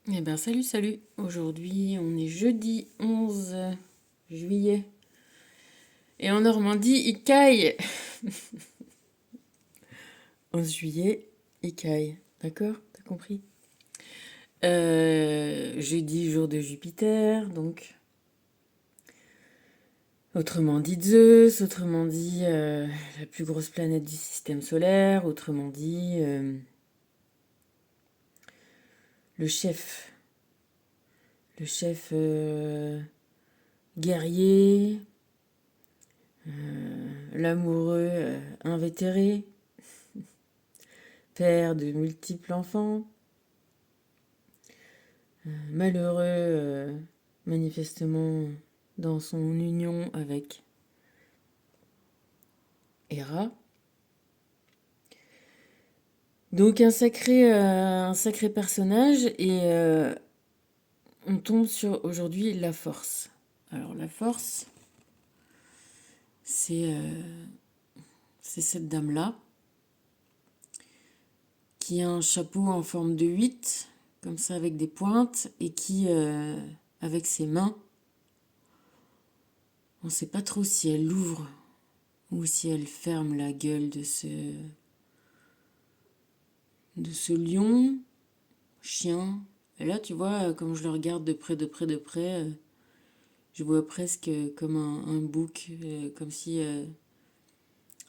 Eh ben salut, salut. Aujourd'hui, on est jeudi 11 juillet. Et en Normandie, il caille. 11 juillet, il caille. D'accord? T'as compris? Jeudi, jour de Jupiter, donc. Autrement dit Zeus, autrement dit la plus grosse planète du système solaire, autrement dit le chef. Le chef guerrier, l'amoureux invétéré, père de multiples enfants, malheureux manifestement dans son union avec Hera. Donc un sacré personnage et on tombe sur aujourd'hui la force. Alors la force, c'est c'est cette dame-là qui a un chapeau en forme de 8, comme ça avec des pointes, et qui, avec ses mains, on ne sait pas trop si elle ouvre ou si elle ferme la gueule de ce lion, chien. Et là, tu vois, comme je le regarde de près, de près, de près, je vois presque comme un bouc, comme si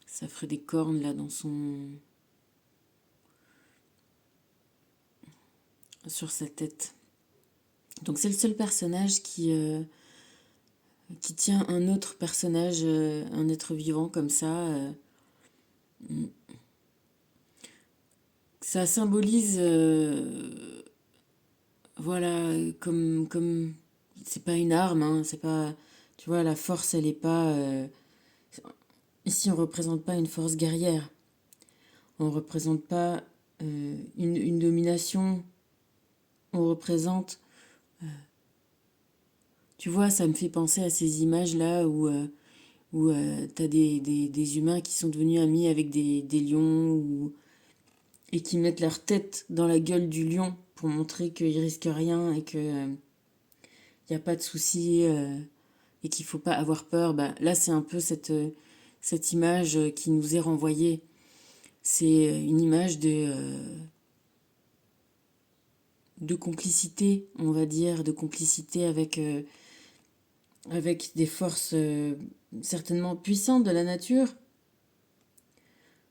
ça ferait des cornes là sur sa tête. Donc c'est le seul personnage qui tient un autre personnage, un être vivant comme ça. Ça symbolise, voilà, comme c'est pas une arme, hein, c'est pas, tu vois, la force, elle est pas. Ici, on représente pas une force guerrière, on représente pas une domination, on représente. Tu vois, ça me fait penser à ces images-là où t'as des humains qui sont devenus amis avec des lions et qui mettent leur tête dans la gueule du lion pour montrer qu'ils risquent rien et que y a pas de souci et qu'il faut pas avoir peur. Bah, là, c'est un peu cette image qui nous est renvoyée. C'est une image de complicité, on va dire, de complicité avec des forces certainement puissantes de la nature,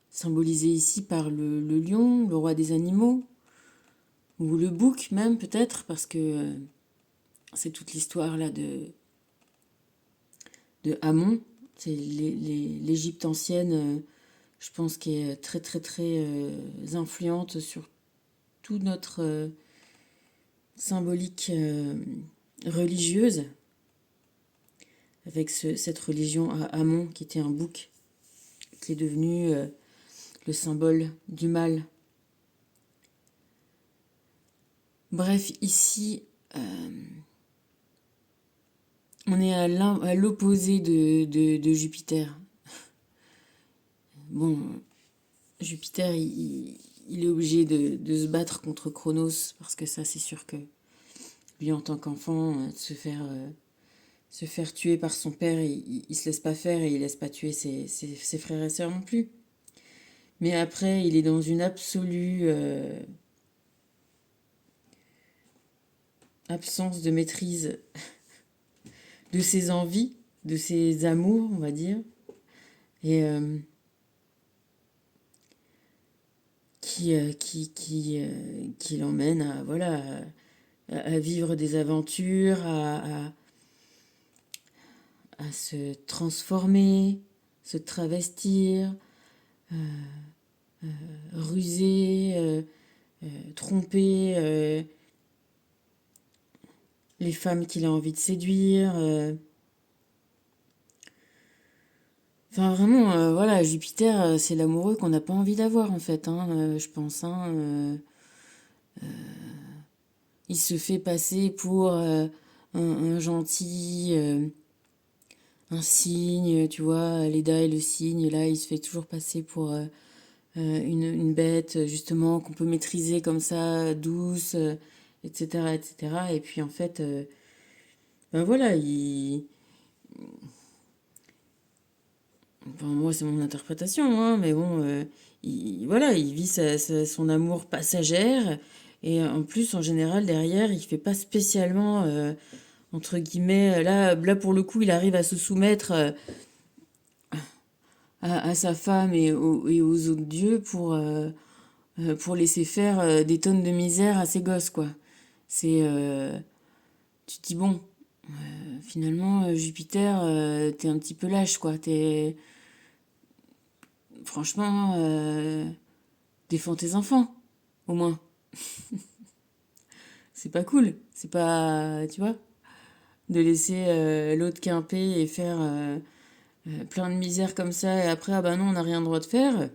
symbolisées ici par le lion, le roi des animaux, ou le bouc même peut-être, parce que c'est toute l'histoire là de Amon. C'est l'Égypte ancienne, je pense, qui est très très très influente sur toute notre symbolique religieuse, avec cette religion à Amon qui était un bouc, qui est devenu le symbole du mal. Bref, ici, on est à l'opposé de Jupiter. Bon, Jupiter, il est obligé de se battre contre Chronos, parce que ça, c'est sûr que lui, en tant qu'enfant, se faire tuer par son père, il se laisse pas faire et il laisse pas tuer ses frères et sœurs non plus. Mais après, il est dans une absolue absence de maîtrise de ses envies, de ses amours, on va dire, et qui l'emmène à, voilà, à vivre des aventures, à se transformer, se travestir, ruser, tromper les femmes qu'il a envie de séduire. Enfin, vraiment, voilà, Jupiter, c'est l'amoureux qu'on n'a pas envie d'avoir, en fait, hein, je pense. Hein, il se fait passer pour un gentil, un cygne, tu vois, Leda est le cygne, là, il se fait toujours passer pour une bête, justement, qu'on peut maîtriser comme ça, douce, etc., etc. Et puis en fait, ben voilà, enfin, moi c'est mon interprétation, hein, mais bon, voilà, il vit son amour passagère. Et en plus, en général, derrière, il fait pas spécialement, entre guillemets, là pour le coup, il arrive à se soumettre à sa femme et aux autres dieux pour laisser faire des tonnes de misère à ses gosses, quoi. C'est, tu te dis, bon, finalement, Jupiter, t'es un petit peu lâche, quoi. Franchement, défends tes enfants, au moins. C'est pas cool. C'est pas, tu vois, de laisser l'autre quimper et faire plein de misère comme ça, et après, ah bah non, on n'a rien le droit de faire.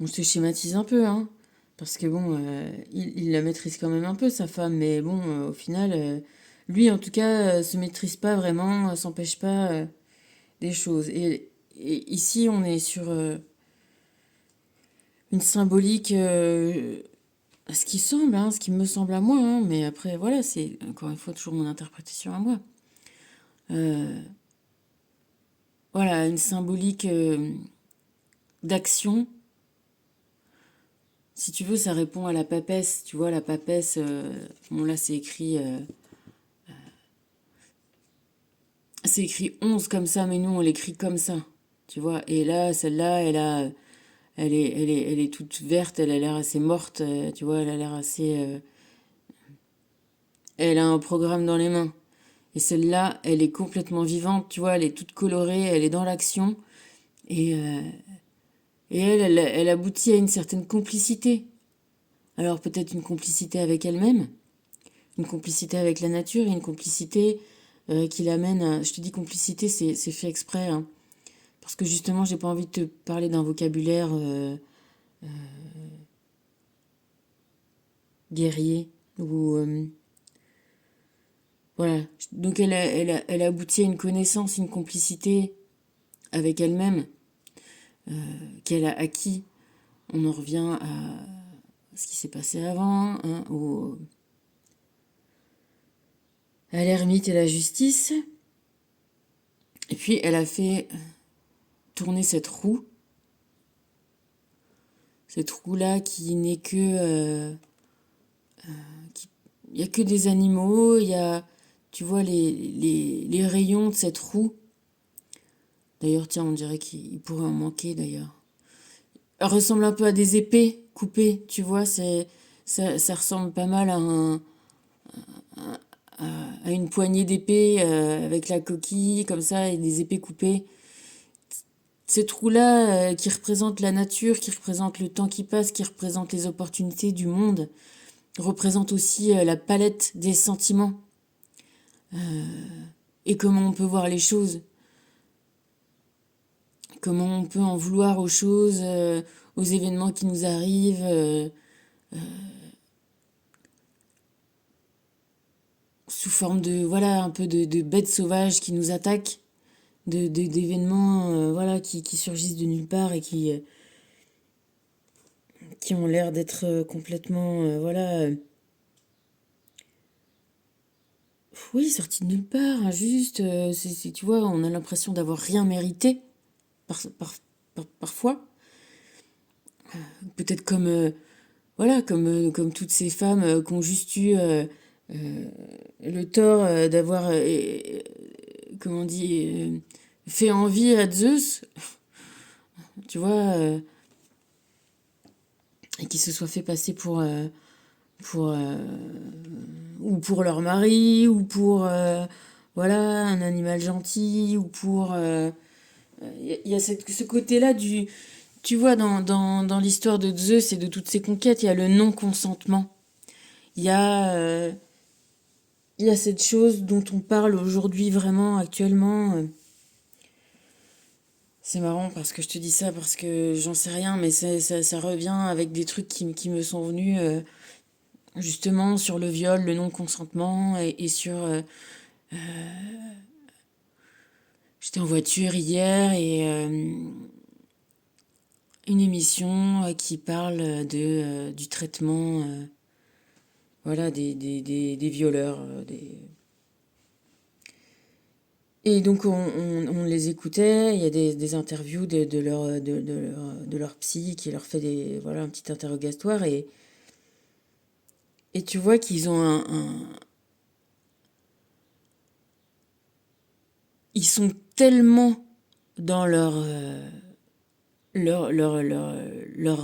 On se schématise un peu, hein. Parce que bon, il la maîtrise quand même un peu, sa femme, mais bon, au final, lui, en tout cas, se maîtrise pas vraiment, s'empêche pas des choses. Et ici, on est sur une symbolique, ce qui semble, hein, ce qui me semble à moi, hein, mais après, voilà, c'est encore une fois toujours mon interprétation à moi. Euh, voilà, une symbolique d'action. Si tu veux, ça répond à la papesse. Tu vois, la papesse, bon là, c'est écrit 11 comme ça, mais nous, on l'écrit comme ça. Tu vois, et là, celle-là, elle est toute verte, elle a l'air assez morte, tu vois, elle a l'air assez. Elle a un programme dans les mains. Et celle-là, elle est complètement vivante, tu vois, elle est toute colorée, elle est dans l'action. Et, euh, et elle aboutit à une certaine complicité. Alors peut-être une complicité avec elle-même, une complicité avec la nature, et une complicité qui l'amène à... Je te dis complicité, c'est fait exprès, hein, parce que justement, j'ai pas envie de te parler d'un vocabulaire guerrier ou... voilà. Donc elle aboutit à une connaissance, une complicité avec elle-même qu'elle a acquis. On en revient à ce qui s'est passé avant, hein, à l'ermite et la justice. Et puis elle a fait tourner cette roue-là qui n'est que... il n'y a que des animaux, il y a, tu vois, les rayons de cette roue. D'ailleurs, tiens, on dirait qu'il pourrait en manquer, d'ailleurs. Elle ressemble un peu à des épées coupées, tu vois, ça ressemble pas mal à une poignée d'épées avec la coquille, comme ça, et des épées coupées. Cette roue-là qui représente la nature, qui représente le temps qui passe, qui représente les opportunités du monde, représente aussi la palette des sentiments et comment on peut voir les choses, comment on peut en vouloir aux choses, aux événements qui nous arrivent, sous forme de, voilà, un peu de bêtes sauvages qui nous attaquent, d'événements voilà, qui surgissent de nulle part et qui ont l'air d'être complètement, voilà, oui, sortis de nulle part, injustes, tu vois, on a l'impression d'avoir rien mérité, par, par, parfois. Peut-être comme, voilà, comme toutes ces femmes qui ont juste eu le tort d'avoir, comment on dit, fait envie à Zeus, tu vois, et qui se soient fait passer pour ou pour leur mari, ou pour, voilà, un animal gentil, ou pour... y a ce côté-là du... Tu vois, dans l'histoire de Zeus et de toutes ses conquêtes, il y a le non-consentement. Il y a... euh, il y a cette chose dont on parle aujourd'hui vraiment actuellement. C'est marrant parce que je te dis ça parce que j'en sais rien, mais ça revient avec des trucs qui me sont venus justement sur le viol, le non-consentement et sur... j'étais en voiture hier une émission qui parle du traitement voilà, des violeurs. Et donc on les écoutait, il y a des interviews de leur psy qui leur fait voilà, un petit interrogatoire et tu vois qu'ils ont ils sont tellement dans leur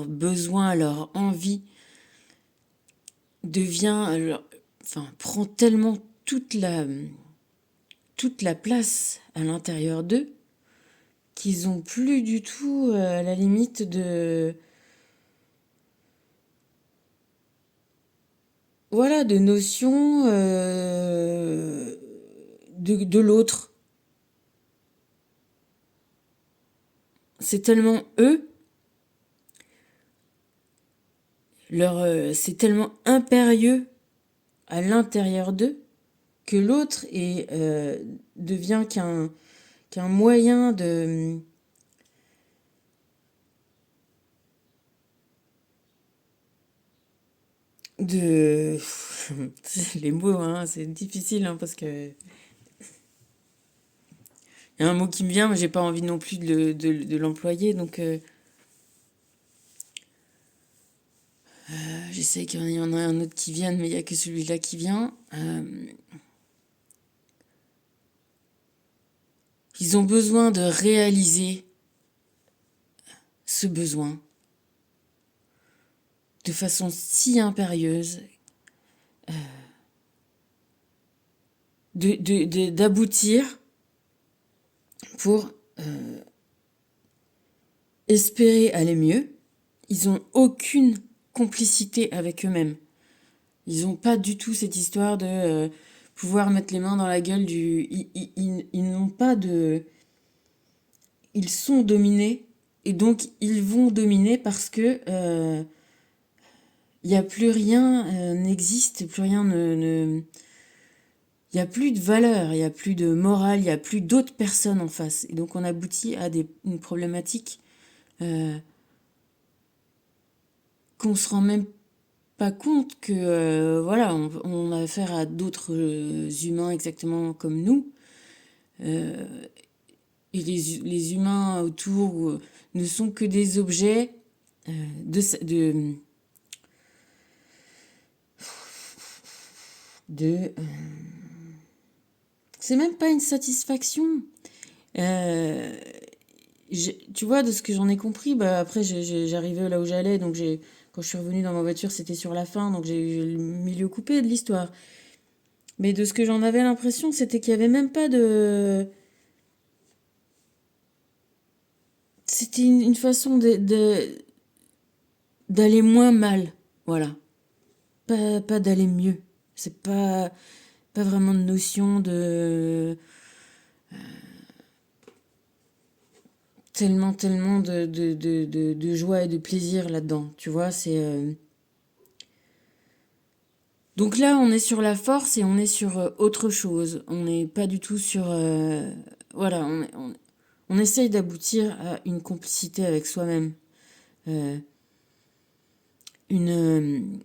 besoin, leur envie enfin, prend tellement toute la place à l'intérieur d'eux qu'ils ont plus du tout la limite voilà, de notion de l'autre. C'est tellement eux, c'est tellement impérieux à l'intérieur d'eux que l'autre devient qu'un moyen de les mots, hein, c'est difficile hein, parce que il y a un mot qui me vient, mais j'ai pas envie non plus de l'employer, donc j'essaie qu'il y en a un autre qui vienne, mais il y a que celui-là qui vient. Ils ont besoin de réaliser ce besoin de façon si impérieuse, d'aboutir pour espérer aller mieux. Ils n'ont aucune complicité avec eux-mêmes. Ils n'ont pas du tout cette histoire de pouvoir mettre les mains dans la gueule du... Ils n'ont pas de... Ils sont dominés et donc ils vont dominer parce que il n'y a plus rien n'existe, plus rien il n'y a plus de valeur, il n'y a plus de morale, il n'y a plus d'autres personnes en face. Et donc on aboutit à une problématique qu'on se rend même pas compte que voilà, on a affaire à d'autres humains exactement comme nous. Et les humains autour ne sont que des objets de c'est même pas une satisfaction. Tu vois, de ce que j'en ai compris, bah après j'arrivais là où j'allais, donc quand je suis revenue dans ma voiture, c'était sur la fin, donc j'ai eu le milieu coupé de l'histoire. Mais de ce que j'en avais l'impression, c'était qu'il y avait même pas de... C'était une façon d'aller moins mal, voilà. Pas d'aller mieux. C'est pas vraiment de notion tellement de joie et de plaisir là-dedans. Tu vois, c'est... Donc là, on est sur la force et on est sur autre chose. On n'est pas du tout sur... voilà, on essaye d'aboutir à une complicité avec soi-même. Une...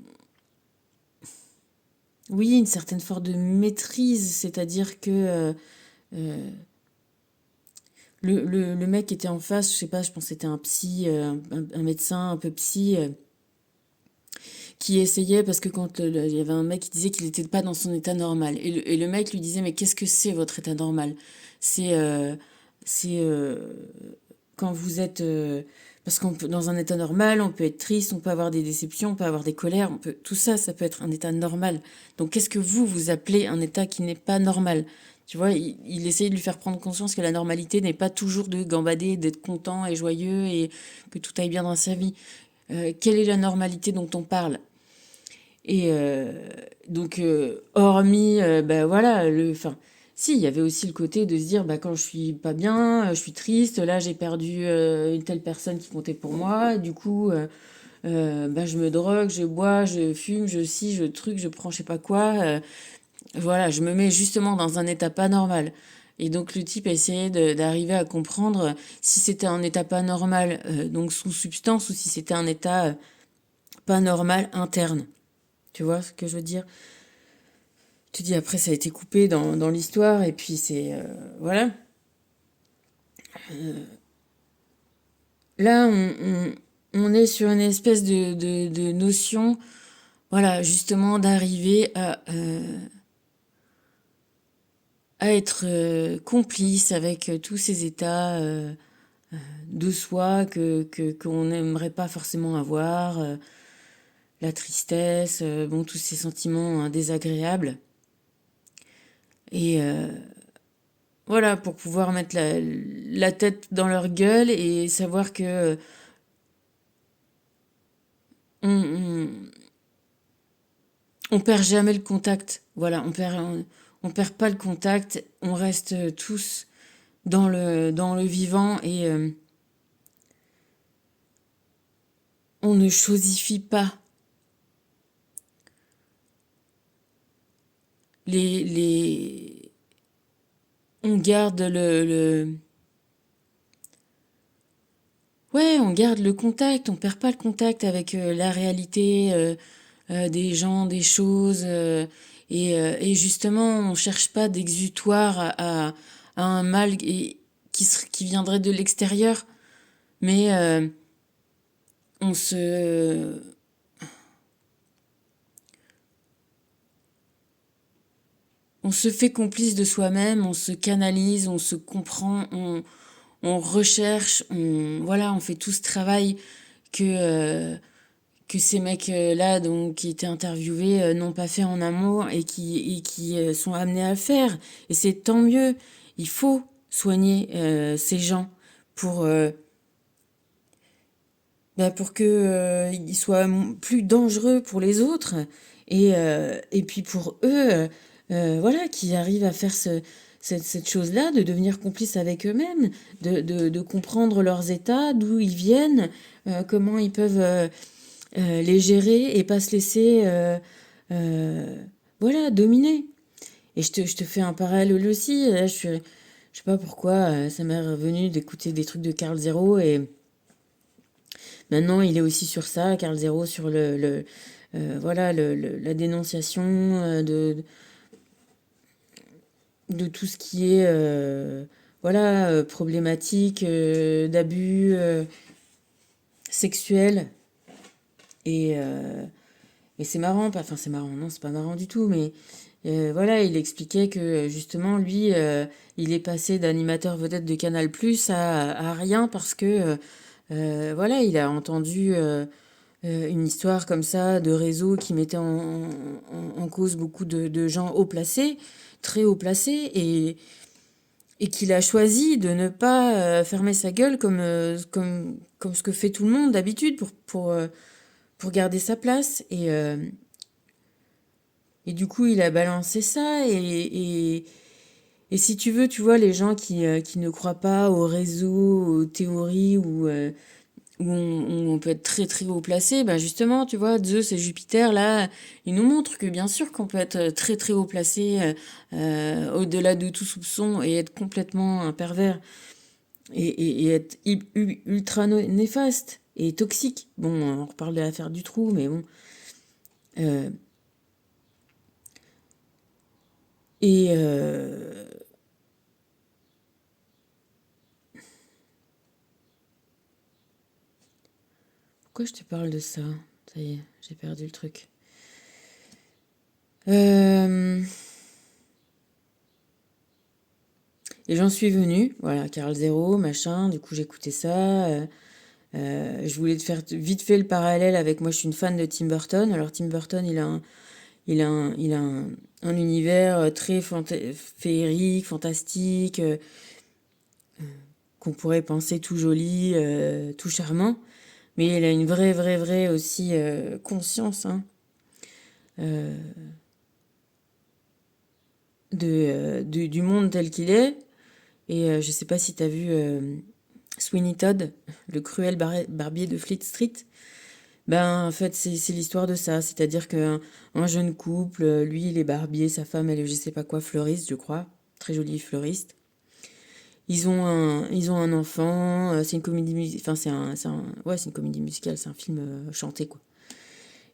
oui, une certaine forme de maîtrise, c'est-à-dire que le mec qui était en face, je sais pas, je pense que c'était un psy, un médecin un peu psy, qui essayait, parce que quand il y avait un mec qui disait qu'il n'était pas dans son état normal. Et le mec lui disait, mais qu'est-ce que c'est votre état normal? C'est quand vous êtes... parce qu'on peut, dans un état normal, on peut être triste, on peut avoir des déceptions, on peut avoir des colères, tout ça, ça peut être un état normal. Donc qu'est-ce que vous appelez un état qui n'est pas normal? Tu vois, il essayait de lui faire prendre conscience que la normalité n'est pas toujours de gambader, d'être content et joyeux et que tout aille bien dans sa vie. Quelle est la normalité dont on parle? Et donc, hormis, bah voilà, enfin, si, il y avait aussi le côté de se dire, bah quand je suis pas bien, je suis triste, là j'ai perdu une telle personne qui comptait pour moi, du coup, bah je me drogue, je bois, je fume, je prends je sais pas quoi, voilà, je me mets justement dans un état pas normal. Et donc le type essayait d'arriver à comprendre si c'était un état pas normal, donc sous substance, ou si c'était un état pas normal interne. Tu vois ce que je veux dire? Tu dis après ça a été coupé dans l'histoire et puis c'est voilà. Là on est sur une espèce de notion, voilà, justement d'arriver à être complice avec tous ces états de soi qu'on n'aimerait pas forcément avoir, la tristesse, bon tous ces sentiments désagréables. Et voilà, pour pouvoir mettre la tête dans leur gueule et savoir que on, on perd jamais le contact. Voilà, on perd pas le contact, on reste tous dans le vivant et on ne chosifie pas les on garde ouais, on garde le contact, on perd pas le contact avec la réalité des gens, des choses et justement, on cherche pas d'exutoire à un mal qui viendrait de l'extérieur, mais on se on se fait complice de soi-même, on se canalise, on se comprend, on recherche, voilà, on fait tout ce travail que ces mecs-là, donc, qui étaient interviewés, n'ont pas fait en amont et qui sont amenés à faire. Et c'est tant mieux. Il faut soigner ces gens pour, pour que, ils soient plus dangereux pour les autres et puis pour eux, voilà, qui arrivent à faire cette chose-là, de devenir complices avec eux-mêmes, de comprendre leurs états, d'où ils viennent, comment ils peuvent les gérer et pas se laisser euh, voilà, dominer. Et je te fais un parallèle aussi. Là, je sais pas pourquoi ça m'est revenu d'écouter des trucs de Carl Zero et maintenant il est aussi sur ça, Carl Zero, sur voilà, la dénonciation de tout ce qui est voilà, problématique d'abus sexuels et et c'est marrant, enfin c'est marrant, non, c'est pas marrant du tout, mais voilà, il expliquait que justement, lui, il est passé d'animateur vedette de Canal+ à rien parce que, voilà, il a entendu une histoire comme ça de réseau qui mettait en cause beaucoup de gens haut placés, très haut placés, et qu'il a choisi de ne pas fermer sa gueule comme ce que fait tout le monde d'habitude pour garder sa place. Et du coup, il a balancé ça. Et si tu veux, tu vois, les gens qui ne croient pas aux réseaux, aux théories où on peut être très très haut placé, bah justement, tu vois, Zeus et Jupiter, là, ils nous montrent que bien sûr qu'on peut être très très haut placé, au-delà de tout soupçon, et être complètement un pervers, et être ultra néfaste et toxique. Bon, on reparle de l'affaire du trou, mais bon. Euh, et pourquoi je te parle de ça? Ça y est, j'ai perdu le truc. Euh, et j'en suis venue, voilà, Carl Zero, machin, du coup j'écoutais ça. Je voulais te faire vite fait le parallèle avec moi, je suis une fan de Tim Burton. Alors Tim Burton, il a un univers très féerique, fantastique, qu'on pourrait penser tout joli, tout charmant. Mais il a une vraie, vraie, vraie aussi conscience hein, euh, du monde tel qu'il est. Et je sais pas si t'as vu Sweeney Todd, le cruel barbier de Fleet Street. Ben, en fait, c'est l'histoire de ça. C'est-à-dire qu'un un jeune couple, lui, il est barbier, sa femme, elle est je sais pas quoi, fleuriste, je crois. Très jolie fleuriste. ils ont un enfant. C'est une comédie musicale. Enfin, ouais, c'est une comédie musicale. C'est un film chanté, quoi.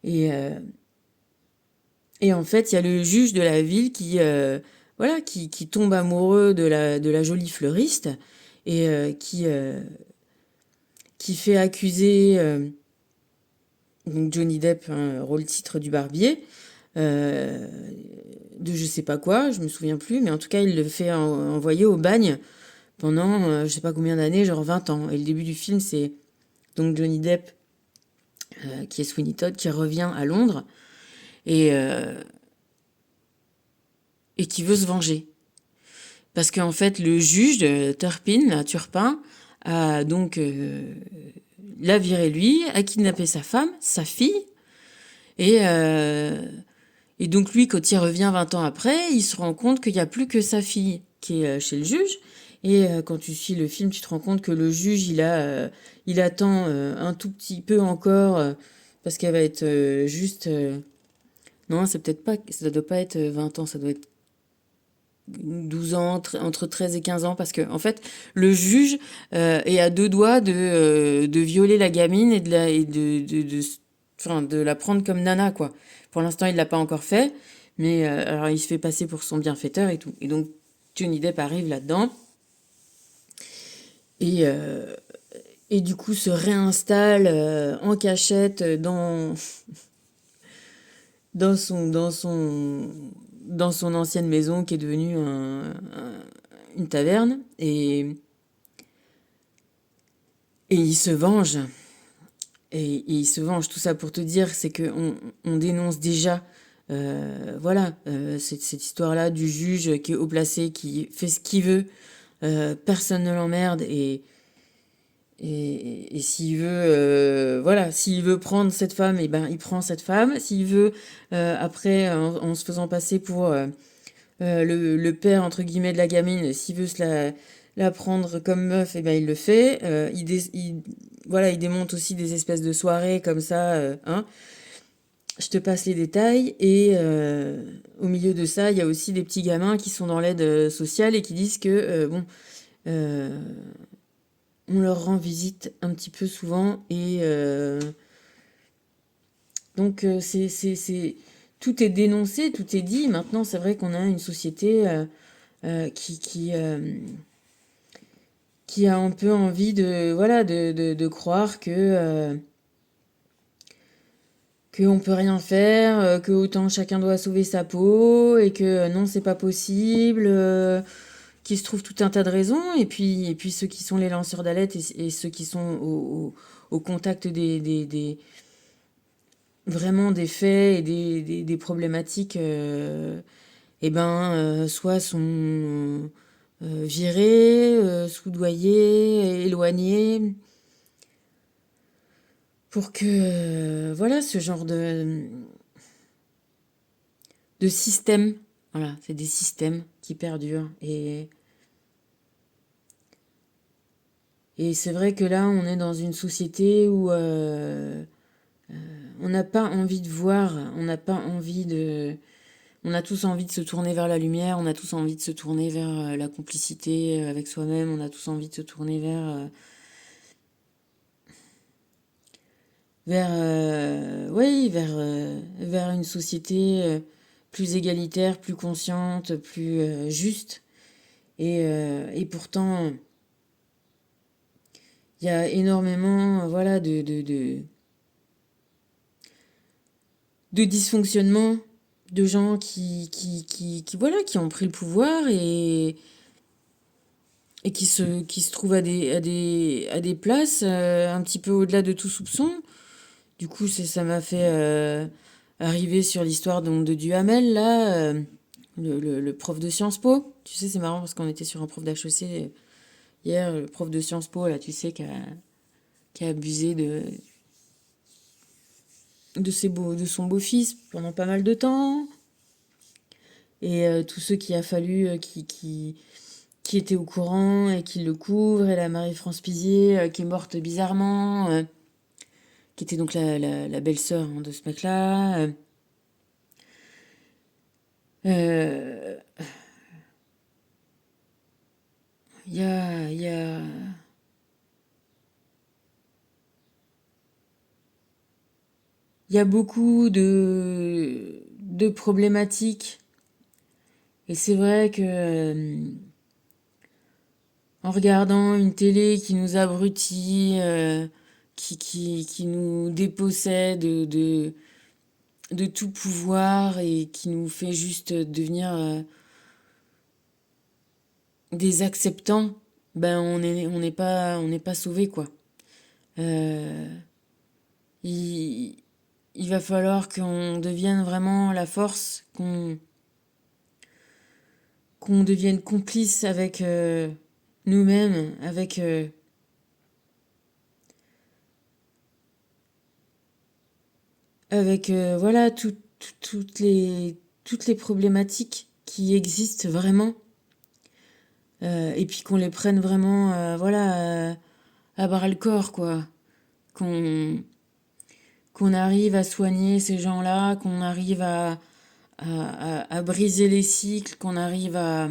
Et, euh, et en fait, il y a le juge de la ville voilà, qui tombe amoureux de la jolie fleuriste et qui fait accuser donc Johnny Depp, hein, rôle titre du barbier, euh, de je sais pas quoi, je me souviens plus, mais en tout cas, il le fait envoyer au bagne pendant je sais pas combien d'années, genre 20 ans. Et le début du film, c'est donc Johnny Depp, qui est Sweeney Todd, qui revient à Londres et, euh, et qui veut se venger. Parce qu'en fait, le juge de Turpin, a donc l'a viré lui, a kidnappé sa femme, sa fille, et, euh, et donc lui, quand il revient 20 ans après, il se rend compte qu'il n'y a plus que sa fille qui est chez le juge. Et quand tu suis le film, tu te rends compte que le juge, il attend un tout petit peu encore, parce qu'elle va être juste... non, c'est peut-être pas... Ça doit pas être 20 ans, ça doit être 12 ans, entre 13 et 15 ans, parce que en fait, le juge est à deux doigts de violer la gamine enfin, de la prendre comme nana, quoi. Pour l'instant, il l'a pas encore fait, mais alors il se fait passer pour son bienfaiteur et tout. Et donc, Johnny Depp arrive là-dedans et, euh, et du coup se réinstalle en cachette dans son ancienne maison qui est devenue une taverne et il se venge. Et il se venge. Tout ça pour te dire, c'est que on dénonce déjà, voilà, cette histoire-là du juge qui est haut placé, qui fait ce qu'il veut, personne ne l'emmerde et s'il veut, voilà, s'il veut prendre cette femme, et ben il prend cette femme. S'il veut, après, en se faisant passer pour le père entre guillemets de la gamine, s'il veut la prendre comme meuf, et ben il le fait. Voilà, il démonte aussi des espèces de soirées comme ça, hein. Je te passe les détails et au milieu de ça, il y a aussi des petits gamins qui sont dans l'aide sociale et qui disent que bon, euh, on leur rend visite un petit peu souvent et donc tout est dénoncé, tout est dit. Maintenant, c'est vrai qu'on a une société euh, qui, qui, euh, qui a un peu envie de, voilà, de croire que on peut rien faire, que autant chacun doit sauver sa peau, et que non, c'est pas possible, qu'il se trouve tout un tas de raisons, et puis ceux qui sont les lanceurs d'alerte et ceux qui sont au contact vraiment des faits et des problématiques, et ben, soit sont virés, soudoyés, éloignés, pour que voilà ce genre de système, voilà, c'est des systèmes qui perdurent et c'est vrai que là on est dans une société où on n'a pas envie de voir, on n'a pas envie de on a tous envie de se tourner vers la lumière, on a tous envie de se tourner vers la complicité avec soi-même, on a tous envie de se tourner oui, vers une société plus égalitaire, plus consciente, plus juste. Et pourtant, il y a énormément, voilà, de dysfonctionnements, de gens voilà, qui ont pris le pouvoir et qui se trouvent à des places un petit peu au-delà de tout soupçon. Du coup, ça m'a fait arriver sur l'histoire donc de Duhamel, là, le prof de Sciences Po. Tu sais, c'est marrant parce qu'on était sur un prof d'HEC hier, le prof de Sciences Po, là, tu sais, qui a abusé de son beau-fils pendant pas mal de temps. Et tous ceux qui a fallu, qui étaient au courant et qui le couvrent. Et la Marie-France Pizier, qui est morte bizarrement, qui était donc la belle-sœur, hein, de ce mec-là. Euh, Il y a, il y a, il y a beaucoup de problématiques. Et c'est vrai que en regardant une télé qui nous abrutit, qui nous dépossède de tout pouvoir et qui nous fait juste devenir des acceptants, ben on n'est pas sauvé quoi. Euh, il, il va falloir qu'on devienne vraiment la force, qu'on devienne complice avec nous-mêmes, avec voilà toutes les problématiques qui existent vraiment, et puis qu'on les prenne vraiment voilà à bras le corps quoi, qu'on qu'on arrive à soigner ces gens-là, qu'on arrive à briser les cycles, qu'on arrive à,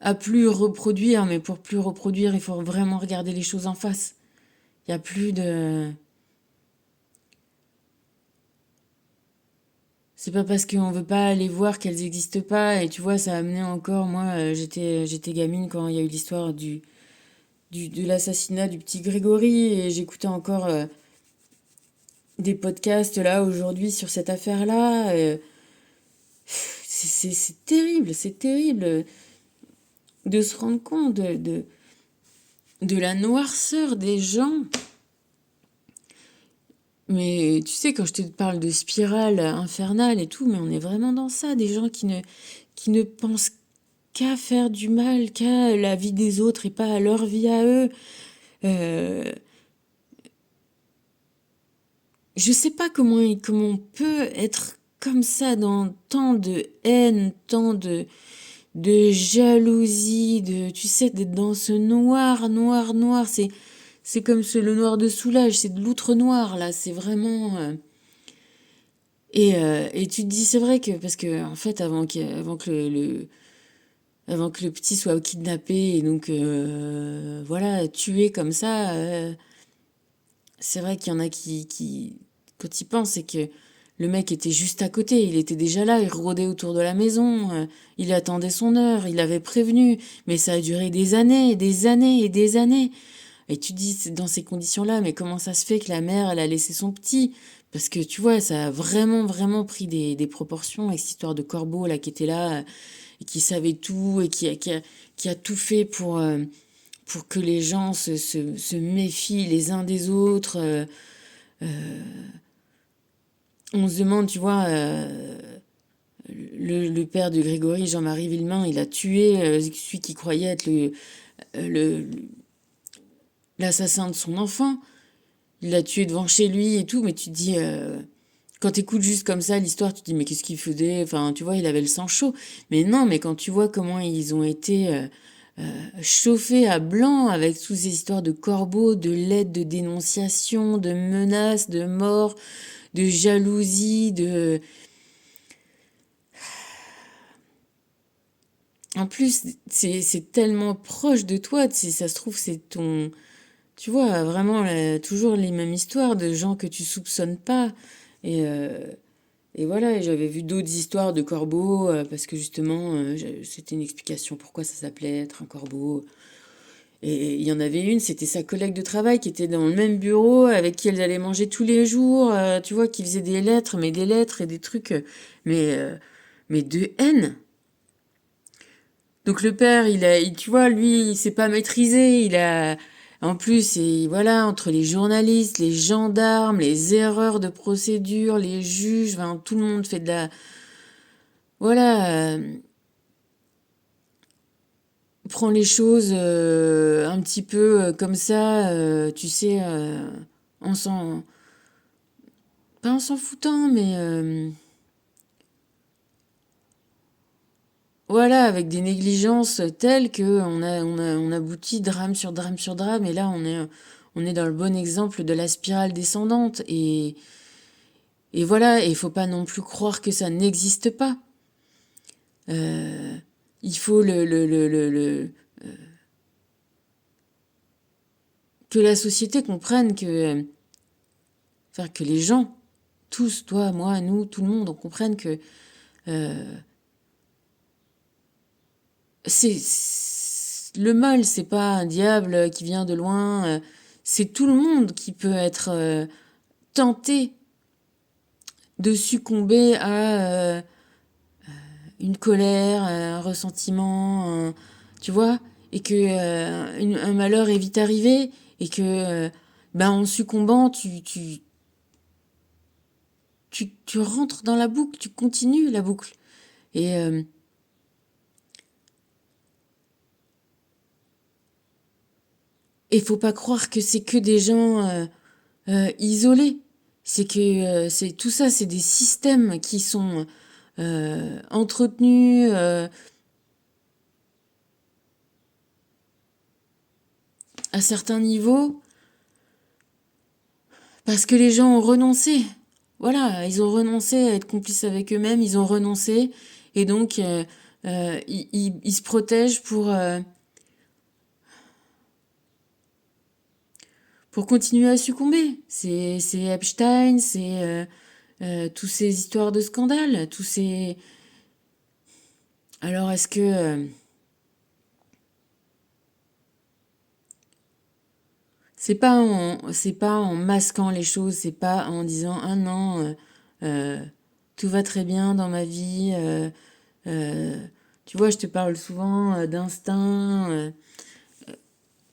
à plus reproduire, mais pour plus reproduire, il faut vraiment regarder les choses en face. Il y a plus de... C'est pas parce qu'on veut pas aller voir qu'elles existent pas. Et tu vois, ça a amené encore... Moi, j'étais gamine quand il y a eu l'histoire de l'assassinat du petit Grégory. Et j'écoutais encore des podcasts là aujourd'hui sur cette affaire-là. C'est terrible, c'est terrible de se rendre compte de la noirceur des gens. Mais tu sais, quand je te parle de spirale infernale et tout, mais on est vraiment dans ça, des gens qui ne pensent qu'à faire du mal, qu'à la vie des autres et pas à leur vie à eux. Euh, je sais pas comment on peut être comme ça dans tant de haine, tant de jalousie, tu sais, d'être dans ce noir. C'est comme le noir de Soulage, c'est de l'outre noir, là, c'est vraiment... et tu te dis, c'est vrai que, parce que, en fait, avant que le petit soit kidnappé et donc, voilà, tué comme ça, c'est vrai qu'il y en a quand ils pensent, c'est que le mec était juste à côté, il était déjà là, il rôdait autour de la maison, il attendait son heure, il avait prévenu, mais ça a duré des années, des années et des années. Et tu te dis, c'est dans ces conditions-là, mais comment ça se fait que la mère, elle a laissé son petit? Parce que tu vois, ça a vraiment pris des proportions avec cette histoire de corbeau là qui était là, et qui savait tout et qui a tout fait pour que les gens se méfient les uns des autres. On se demande, tu vois, le père de Grégory, Jean-Marie Villemain, il a tué celui qui croyait être le, l'assassin de son enfant. Il l'a tué devant chez lui et tout, mais tu te dis, quand t'écoutes juste comme ça l'histoire, tu te dis, mais qu'est-ce qu'il faisait? Enfin, tu vois, il avait le sang chaud. Mais non, mais quand tu vois comment ils ont été chauffés à blanc avec toutes ces histoires de corbeaux, de lettres de dénonciation, de menaces, de mort, de jalousie, de... En plus, c'est tellement proche de toi, ça se trouve, c'est ton... Tu vois, vraiment, toujours les mêmes histoires de gens que tu soupçonnes pas. Et, euh, et voilà, et j'avais vu d'autres histoires de corbeaux, parce que justement, c'était une explication pourquoi ça s'appelait être un corbeau. Et il y en avait une, c'était sa collègue de travail qui était dans le même bureau, avec qui elle allait manger tous les jours, tu vois, qui faisait des lettres, mais des lettres et des trucs, mais, euh, mais de haine. Donc le père, tu vois, lui, il s'est pas maîtrisé, en plus, et voilà, entre les journalistes, les gendarmes, les erreurs de procédure, les juges, enfin, tout le monde fait de la, voilà, prend les choses un petit peu comme ça, tu sais, en s'en, pas en s'en foutant, mais voilà, avec des négligences telles que on aboutit drame sur drame sur drame, et là on est dans le bon exemple de la spirale descendante, et voilà, et il faut pas non plus croire que ça n'existe pas. il faut que la société comprenne enfin, que les gens, tous, toi, moi, nous, tout le monde, on comprenne que euh, le mal, c'est pas un diable qui vient de loin, c'est tout le monde qui peut être tenté de succomber à une colère, un ressentiment, tu vois, et que un malheur est vite arrivé, et que ben en succombant, tu rentres dans la boucle, tu continues la boucle. Et faut pas croire que c'est que des gens isolés. C'est que c'est tout ça, c'est des systèmes qui sont entretenus à certains niveaux parce que les gens ont renoncé. Voilà, ils ont renoncé à être complices avec eux-mêmes, ils ont renoncé et donc ils se protègent pour continuer à succomber. C'est Epstein, c'est tous ces histoires de scandales, tous ces... Alors est-ce que... c'est pas en masquant les choses, c'est pas en disant ah non, tout va très bien dans ma vie. Tu vois, je te parle souvent d'instinct.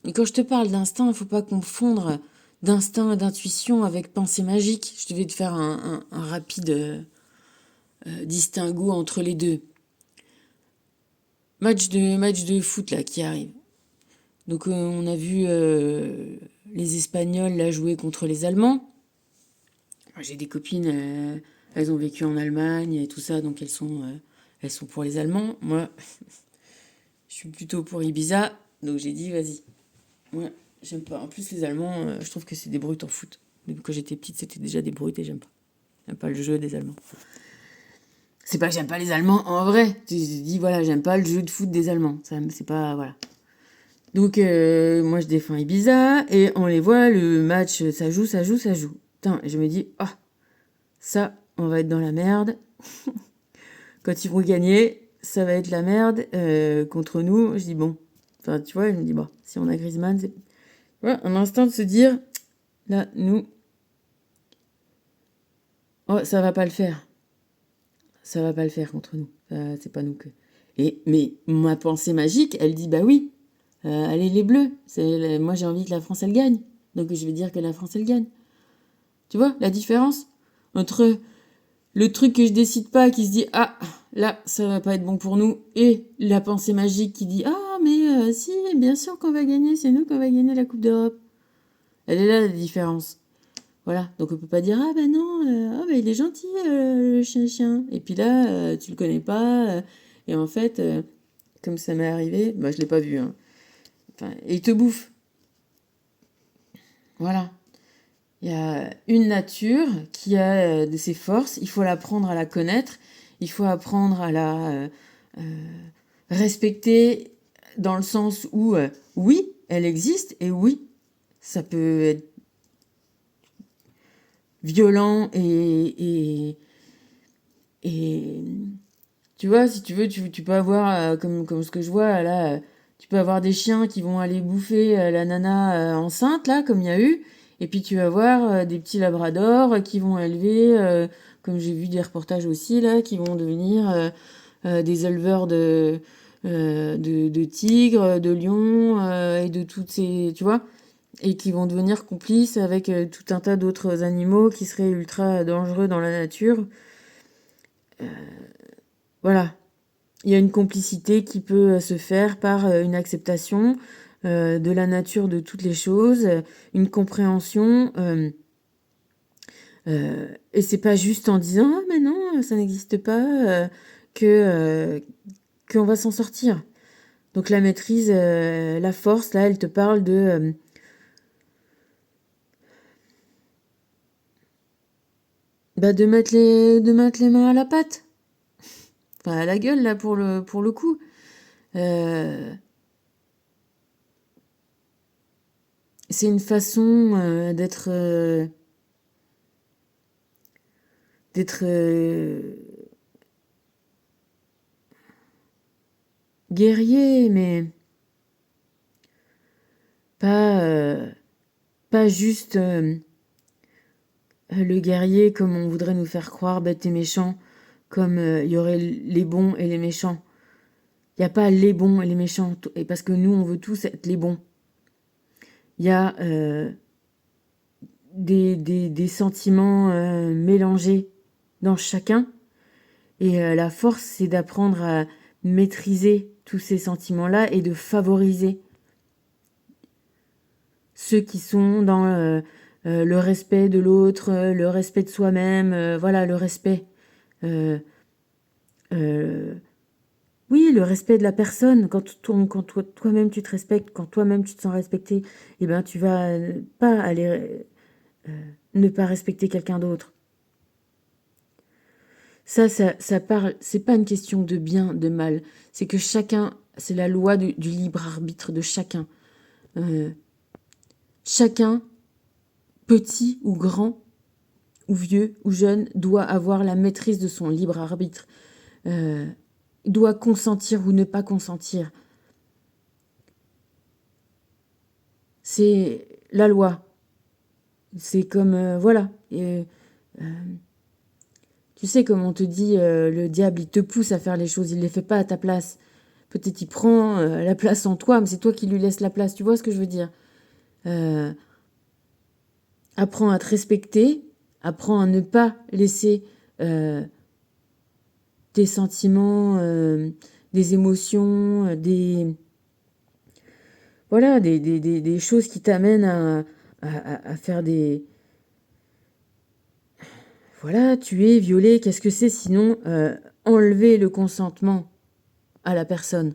Mais quand je te parle d'instinct, il faut pas confondre d'instinct et d'intuition avec pensée magique. Je devais te faire un rapide distinguo entre les deux. Match de foot là qui arrive. Donc on a vu les Espagnols là jouer contre les Allemands. J'ai des copines, elles ont vécu en Allemagne et tout ça, donc elles sont pour les Allemands. Moi, je suis plutôt pour Ibiza, donc j'ai dit vas-y. Ouais, j'aime pas. En plus, les Allemands, je trouve que c'est des brutes en foot. Depuis que j'étais petite, c'était déjà des brutes et j'aime pas. J'aime pas le jeu des Allemands. C'est pas que j'aime pas les Allemands en vrai. Je dis voilà, j'aime pas le jeu de foot des Allemands. Ça, c'est pas voilà. Donc moi je défends Ibiza et on les voit, le match, ça joue, ça joue, ça joue. Putain, et je me dis ah, ça, on va être dans la merde. Quand ils vont gagner, ça va être la merde contre nous. Je dis bon, enfin tu vois, je me dis bon, si on a Griezmann, c'est ouais, un instant de se dire là, nous, oh, ça va pas le faire. Ça va pas le faire contre nous. C'est pas nous que. Mais ma pensée magique, elle dit bah oui, allez les Bleus. Moi j'ai envie que la France elle gagne. Donc je vais dire que la France elle gagne. Tu vois la différence entre le truc que je décide pas, qui se dit ah là ça va pas être bon pour nous, et la pensée magique qui dit ah mais si bien sûr qu'on va gagner, c'est nous qu'on va gagner la Coupe d'Europe. Elle est là la différence. Voilà, donc on peut pas dire ah ben non, ah ben il est gentil le chien. Et puis là tu le connais pas et en fait comme ça m'est arrivé, bah je l'ai pas vu hein. Enfin, et il te bouffe. Voilà. Il y a une nature qui a de ses forces, il faut l'apprendre à la connaître, il faut apprendre à la respecter dans le sens où oui, elle existe et oui, ça peut être violent et tu vois, si tu veux, tu peux avoir, comme ce que je vois là, tu peux avoir des chiens qui vont aller bouffer la nana enceinte, là, comme il y a eu, et puis tu vas avoir des petits labradors qui vont élever, comme j'ai vu des reportages aussi, là, qui vont devenir des éleveurs de tigres, de lions, et de toutes ces, tu vois, et qui vont devenir complices avec tout un tas d'autres animaux qui seraient ultra dangereux dans la nature. Voilà, il y a une complicité qui peut se faire par une acceptation de la nature de toutes les choses, une compréhension. Et c'est pas juste en disant ah mais non ça n'existe pas que qu'on va s'en sortir. Donc la maîtrise, la force là, elle te parle de mettre les mains à la pâte, enfin à la gueule là pour le coup. C'est une façon d'être guerrier, mais pas juste le guerrier comme on voudrait nous faire croire, bête et méchant, comme il y aurait les bons et les méchants. Il n'y a pas les bons et les méchants, et parce que nous, on veut tous être les bons. Il y a des sentiments mélangés dans chacun, et la force, c'est d'apprendre à maîtriser tous ces sentiments-là et de favoriser ceux qui sont dans le respect de l'autre, le respect de soi-même, voilà, le respect. Euh, oui, le respect de la personne. Quand toi-même tu te respectes, quand toi-même tu te sens respecté, eh ben tu vas pas aller ne pas respecter quelqu'un d'autre. Ça parle, c'est pas une question de bien, de mal. C'est que chacun, c'est la loi du libre arbitre de chacun. Chacun, petit ou grand, ou vieux ou jeune, doit avoir la maîtrise de son libre arbitre. Doit consentir ou ne pas consentir. C'est la loi. C'est comme, voilà. Tu sais, comme on te dit, le diable, il te pousse à faire les choses, il ne les fait pas à ta place. Peut-être il prend la place en toi, mais c'est toi qui lui laisses la place. Tu vois ce que je veux dire? Apprends à te respecter, apprends à ne pas laisser tes sentiments, des émotions, voilà, des choses qui t'amènent à faire des... Voilà, tuer, violer, qu'est-ce que c'est sinon enlever le consentement à la personne.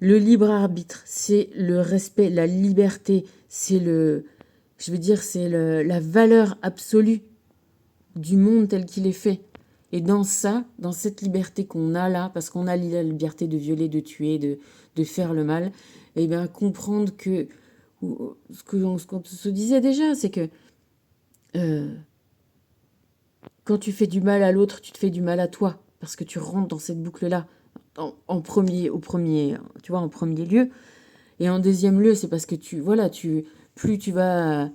Le libre arbitre, c'est le respect, la liberté, c'est la valeur absolue du monde tel qu'il est fait. Et dans ça, dans cette liberté qu'on a là, parce qu'on a la liberté de violer, de tuer, de faire le mal, et bien comprendre que ce qu'on se disait déjà, c'est que quand tu fais du mal à l'autre, tu te fais du mal à toi, parce que tu rentres dans cette boucle-là en premier lieu. Et en deuxième lieu, c'est parce que plus tu vas,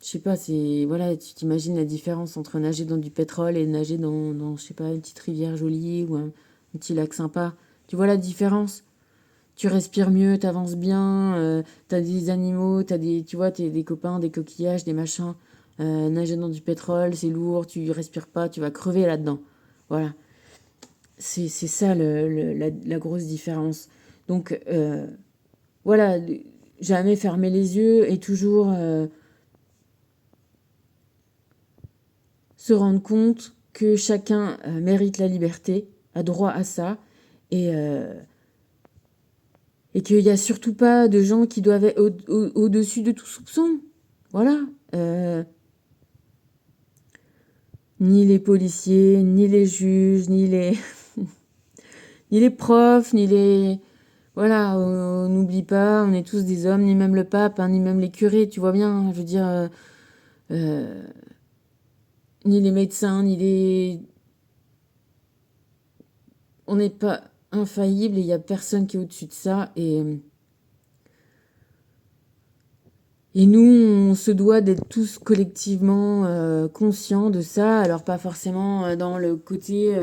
je sais pas, tu t'imagines la différence entre nager dans du pétrole et nager dans je sais pas, une petite rivière jolie ou un petit lac sympa. Tu vois la différence? Tu respires mieux, t'avances bien, t'as des animaux, tu vois, t'as des copains, des coquillages, des machins. Nager dans du pétrole, c'est lourd, tu respires pas, tu vas crever là-dedans. Voilà. C'est ça la grosse différence. Donc, voilà, jamais fermer les yeux et toujours se rendre compte que chacun mérite la liberté, a droit à ça, et qu'il n'y a surtout pas de gens qui doivent être au-dessus de tout soupçon. Voilà. Ni les policiers, ni les juges, ni les, ni les profs, ni les... Voilà, on n'oublie pas, on est tous des hommes, ni même le pape, hein, ni même les curés, tu vois bien, je veux dire... ni les médecins, ni les... On n'est pas infaillible et il n'y a personne qui est au-dessus de ça. Et nous, on se doit d'être tous collectivement conscients de ça. Alors pas forcément dans le côté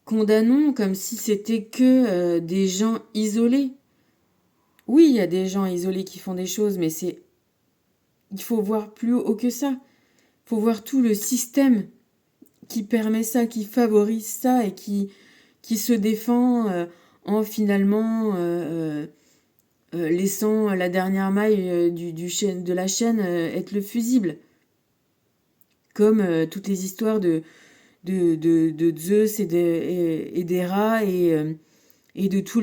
condamnons, comme si c'était que des gens isolés. Oui, il y a des gens isolés qui font des choses, mais il faut voir plus haut que ça. Il faut voir tout le système qui permet ça, qui favorise ça et qui se défend en finalement laissant la dernière maille de la chaîne être le fusible. Comme toutes les histoires de Zeus et d'Héra et de tout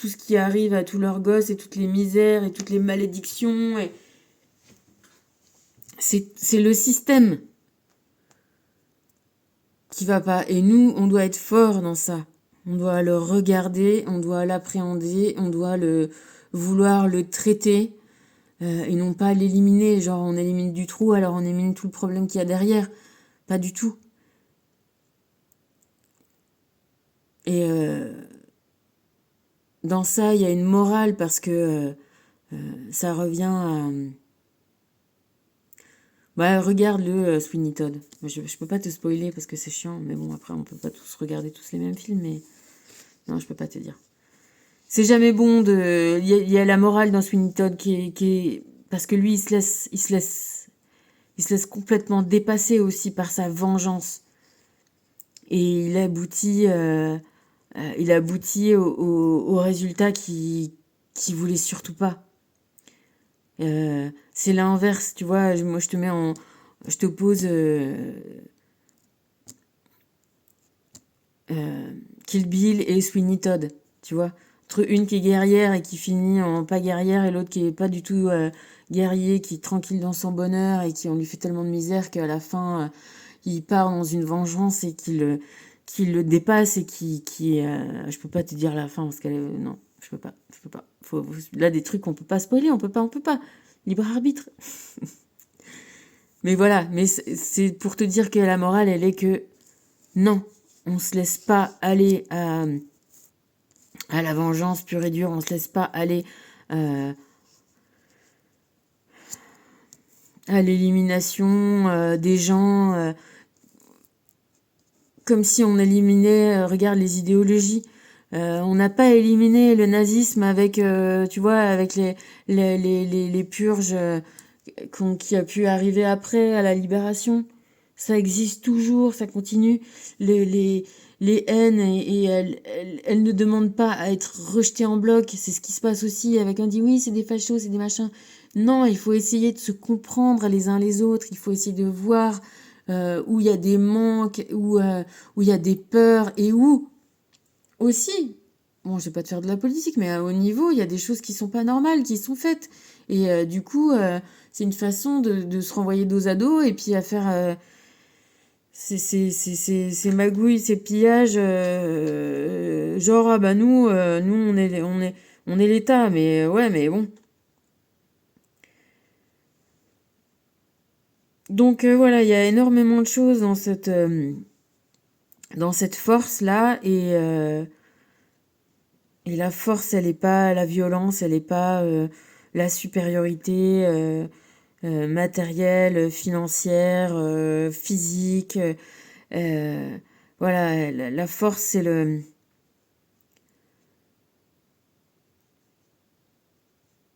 ce qui arrive à tous leurs gosses et toutes les misères et toutes les malédictions. C'est le système. qui va pas. Et nous, on doit être fort dans ça. On doit le regarder, on doit l'appréhender, on doit vouloir le traiter et non pas l'éliminer. Genre, on élimine du trou, alors on élimine tout le problème qu'il y a derrière. Pas du tout. Et dans ça, il y a une morale parce que ça revient à... Bah, regarde-le, Sweeney Todd. Je peux pas te spoiler parce que c'est chiant, mais bon, après, on peut pas tous regarder tous les mêmes films, mais... Non, je peux pas te dire. C'est jamais bon de... Il y a la morale dans Sweeney Todd qui est... Parce que lui, il se laisse complètement dépasser aussi par sa vengeance. Et il aboutit au résultat qu'il voulait surtout pas. C'est l'inverse, tu vois. Moi, je te pose Kill Bill et Sweeney Todd, tu vois. Entre une qui est guerrière et qui finit en pas guerrière et l'autre qui est pas du tout guerrier, qui est tranquille dans son bonheur et qui on lui fait tellement de misère qu'à la fin il part dans une vengeance et qui le dépasse et je peux pas te dire la fin parce qu'elle est... Non, je peux pas. Là des trucs qu'on peut pas spoiler, on peut pas. Libre arbitre. Mais voilà, mais c'est pour te dire que la morale elle est que non, on se laisse pas aller à la vengeance pure et dure, on se laisse pas aller à l'élimination des gens comme si on éliminait, regarde les idéologies. On n'a pas éliminé le nazisme avec, tu vois, avec les purges qui a pu arriver après à la libération. Ça existe toujours, ça continue. Les haines, et elles ne demandent pas à être rejetées en bloc. C'est ce qui se passe aussi avec on dit oui, c'est des fachos, c'est des machins. Non, il faut essayer de se comprendre les uns les autres. Il faut essayer de voir où il y a des manques, où il y a des peurs et où aussi, bon, je vais pas te faire de la politique, mais à haut niveau, il y a des choses qui sont pas normales, qui sont faites. Et du coup, c'est une façon de se renvoyer dos à dos et puis à faire ces magouilles, ces pillages, genre, ah bah nous on est l'État, mais ouais, mais bon. Donc voilà, il y a énormément de choses dans cette force-là, et la force, elle n'est pas la violence, elle n'est pas la supériorité matérielle, financière, physique. Euh, voilà, la force,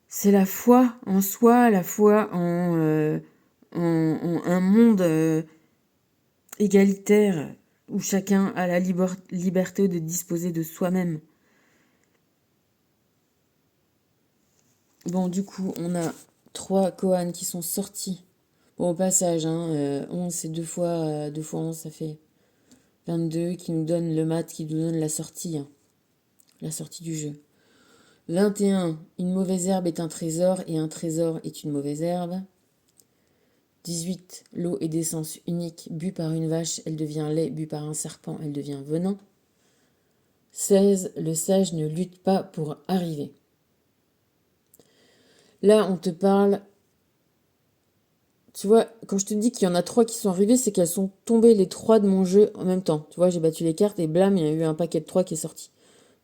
c'est la foi en soi, la foi en un monde égalitaire où chacun a la liberté de disposer de soi-même. Bon, du coup, on a 3 Kohan qui sont sortis. Bon, au passage, 11, c'est 2 fois 11, ça fait 22, qui nous donne le mat, qui nous donne la sortie, la sortie du jeu. 21, une mauvaise herbe est un trésor et un trésor est une mauvaise herbe. 18, l'eau est d'essence unique, bu par une vache, elle devient lait, bu par un serpent, elle devient venin. 16, le sage ne lutte pas pour arriver. Là, on te parle... Tu vois, quand je te dis qu'il y en a 3 qui sont arrivées, c'est qu'elles sont tombées les 3 de mon jeu en même temps. Tu vois, j'ai battu les cartes et blam, il y a eu un paquet de 3 qui est sorti.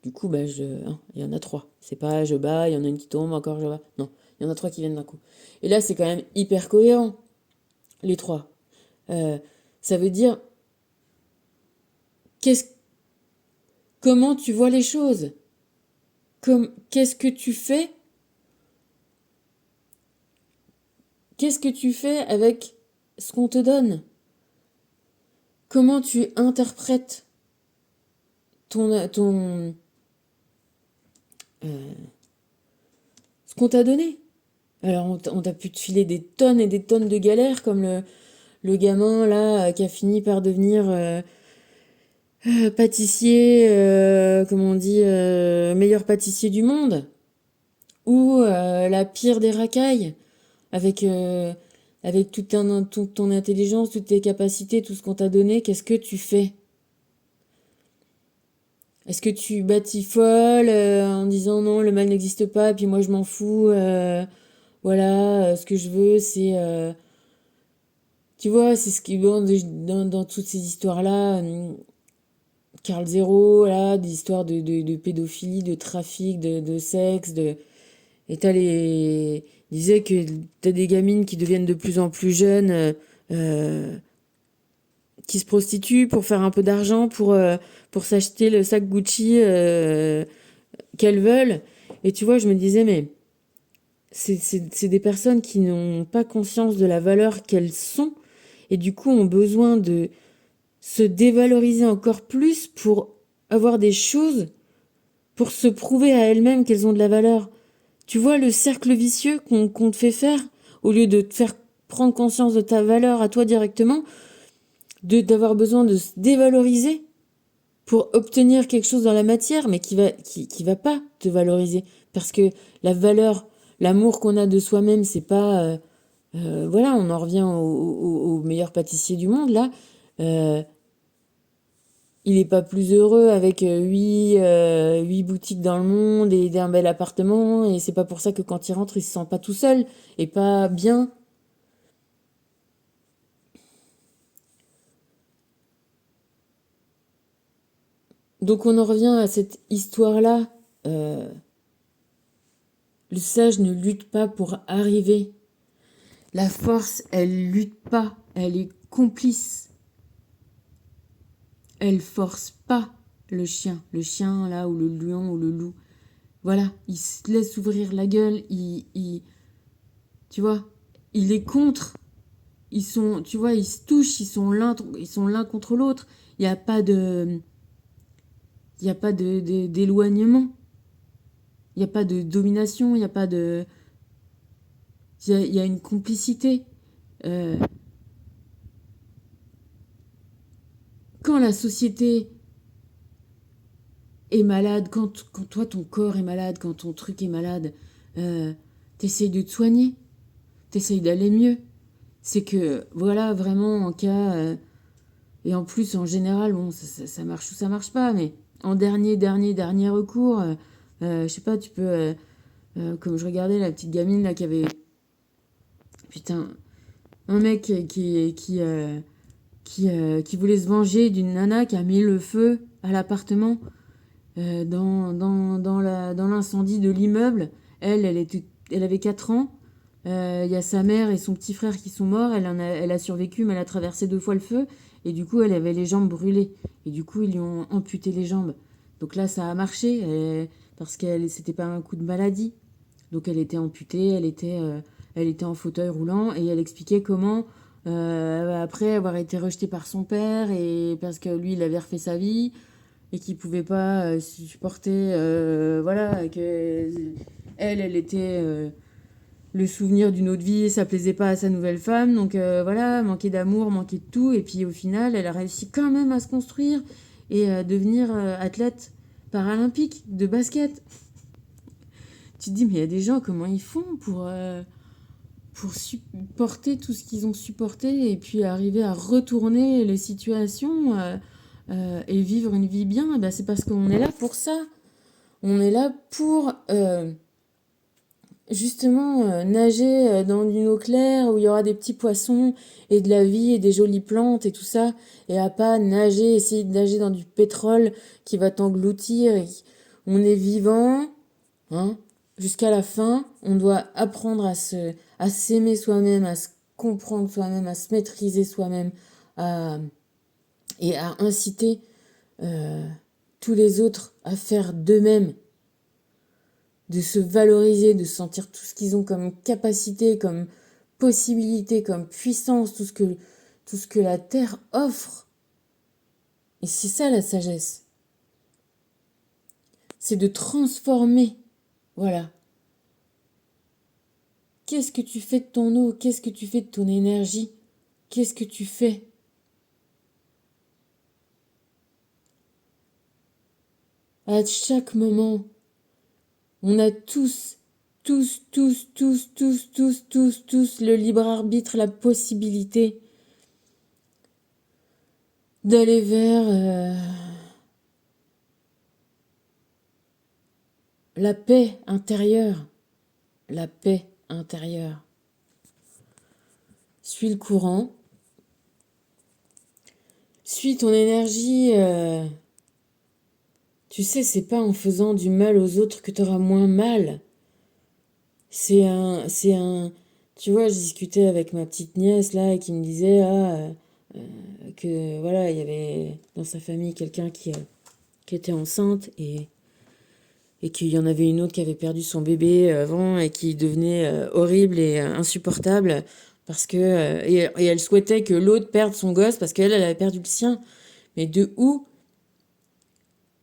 Du coup, bah, il y en a 3. C'est pas je bats, il y en a une qui tombe, encore je bats. Non, il y en a 3 qui viennent d'un coup. Et là, c'est quand même hyper cohérent, les 3. Ça veut dire, comment tu vois les choses? Qu'est-ce que tu fais? Qu'est-ce que tu fais avec ce qu'on te donne? Comment tu interprètes ce qu'on t'a donné? Alors, on t'a pu te filer des tonnes et des tonnes de galères, comme le gamin, là, qui a fini par devenir pâtissier, comment on dit, meilleur pâtissier du monde. Ou la pire des racailles, avec avec toute ton intelligence, toutes tes capacités, tout ce qu'on t'a donné, qu'est-ce que tu fais? Est-ce que tu batifoles en disant non, le mal n'existe pas, et puis moi je m'en fous, voilà, ce que je veux, c'est... tu vois, c'est ce qui... Bon, dans toutes ces histoires-là, Carl Zero, là, des histoires de pédophilie, de trafic, de sexe, de... Et t'as les... Il disait que t'as des gamines qui deviennent de plus en plus jeunes, euh, qui se prostituent pour faire un peu d'argent, pour s'acheter le sac Gucci qu'elles veulent. Et tu vois, je me disais, mais c'est des personnes qui n'ont pas conscience de la valeur qu'elles sont et du coup ont besoin de se dévaloriser encore plus pour avoir des choses, pour se prouver à elles-mêmes qu'elles ont de la valeur. Tu vois le cercle vicieux qu'on te fait faire, au lieu de te faire prendre conscience de ta valeur à toi directement, d'avoir besoin de se dévaloriser pour obtenir quelque chose dans la matière, mais qui va pas te valoriser. Parce que la valeur, l'amour qu'on a de soi-même, c'est pas... voilà, on en revient au meilleur pâtissier du monde, là. Euh, il n'est pas plus heureux avec huit boutiques dans le monde et un bel appartement, et c'est pas pour ça que quand il rentre, il se sent pas tout seul et pas bien. Donc on en revient à cette histoire-là. Euh, le sage ne lutte pas pour arriver. La force, elle lutte pas, elle est complice. Elle force pas le chien. Le chien, là, ou le lion, ou le loup. Voilà, il se laisse ouvrir la gueule, tu vois, il est contre. Ils sont, tu vois, ils se touchent, ils sont l'un contre l'autre. Il n'y a pas de, il y a pas d'éloignement. Il n'y a pas de domination, il n'y a pas de, il y a une complicité. Euh, quand la société est malade, quand toi ton corps est malade, quand ton truc est malade, t'essayes de te soigner, t'essayes d'aller mieux. C'est que, voilà, vraiment, en cas... et en plus, en général, bon, ça marche ou ça marche pas, mais en dernier recours, je sais pas, tu peux... comme je regardais la petite gamine, là, qui avait... Putain, un mec qui voulait se venger d'une nana qui a mis le feu à l'appartement dans l'incendie de l'immeuble. Elle avait 4 ans. Il y a sa mère et son petit frère qui sont morts. Elle a survécu, mais elle a traversé 2 fois le feu. Et du coup, elle avait les jambes brûlées. Et du coup, ils lui ont amputé les jambes. Donc là, ça a marché parce que c'était pas un coup de maladie. Donc elle était amputée, elle était en fauteuil roulant et elle expliquait comment, après avoir été rejetée par son père et parce que lui, il avait refait sa vie, et qui pouvait pas supporter, voilà, que elle était le souvenir d'une autre vie, ça plaisait pas à sa nouvelle femme, donc voilà, manquait d'amour, manquait de tout, et puis au final, elle a réussi quand même à se construire et à devenir athlète paralympique de basket. Tu te dis, mais il y a des gens, comment ils font pour supporter tout ce qu'ils ont supporté et puis arriver à retourner les situations et vivre une vie bien, ben c'est parce qu'on est là pour ça. On est là pour justement nager dans une eau claire où il y aura des petits poissons et de la vie et des jolies plantes et tout ça, et à pas nager, essayer de nager dans du pétrole qui va t'engloutir. On est vivant, hein, jusqu'à la fin. On doit apprendre à s'aimer soi-même, à se comprendre soi-même, à se maîtriser soi-même, à, et à inciter euh, tous les autres à faire d'eux-mêmes, de se valoriser, de sentir tout ce qu'ils ont comme capacité, comme possibilité, comme puissance, tout ce que la Terre offre. Et c'est ça la sagesse. C'est de transformer. Voilà. Qu'est-ce que tu fais de ton eau? Qu'est-ce que tu fais de ton énergie? Qu'est-ce que tu fais? À chaque moment, on a tous le libre arbitre, la possibilité d'aller vers la paix intérieure. La paix intérieure. Suis le courant. Suis ton énergie. Tu sais, c'est pas en faisant du mal aux autres que tu auras moins mal. Tu vois, je discutais avec ma petite nièce là et qui me disait que voilà, il y avait dans sa famille quelqu'un qui était enceinte et qu'il y en avait une autre qui avait perdu son bébé avant et qui devenait horrible et insupportable parce que et elle souhaitait que l'autre perde son gosse parce qu'elle avait perdu le sien. Mais de où,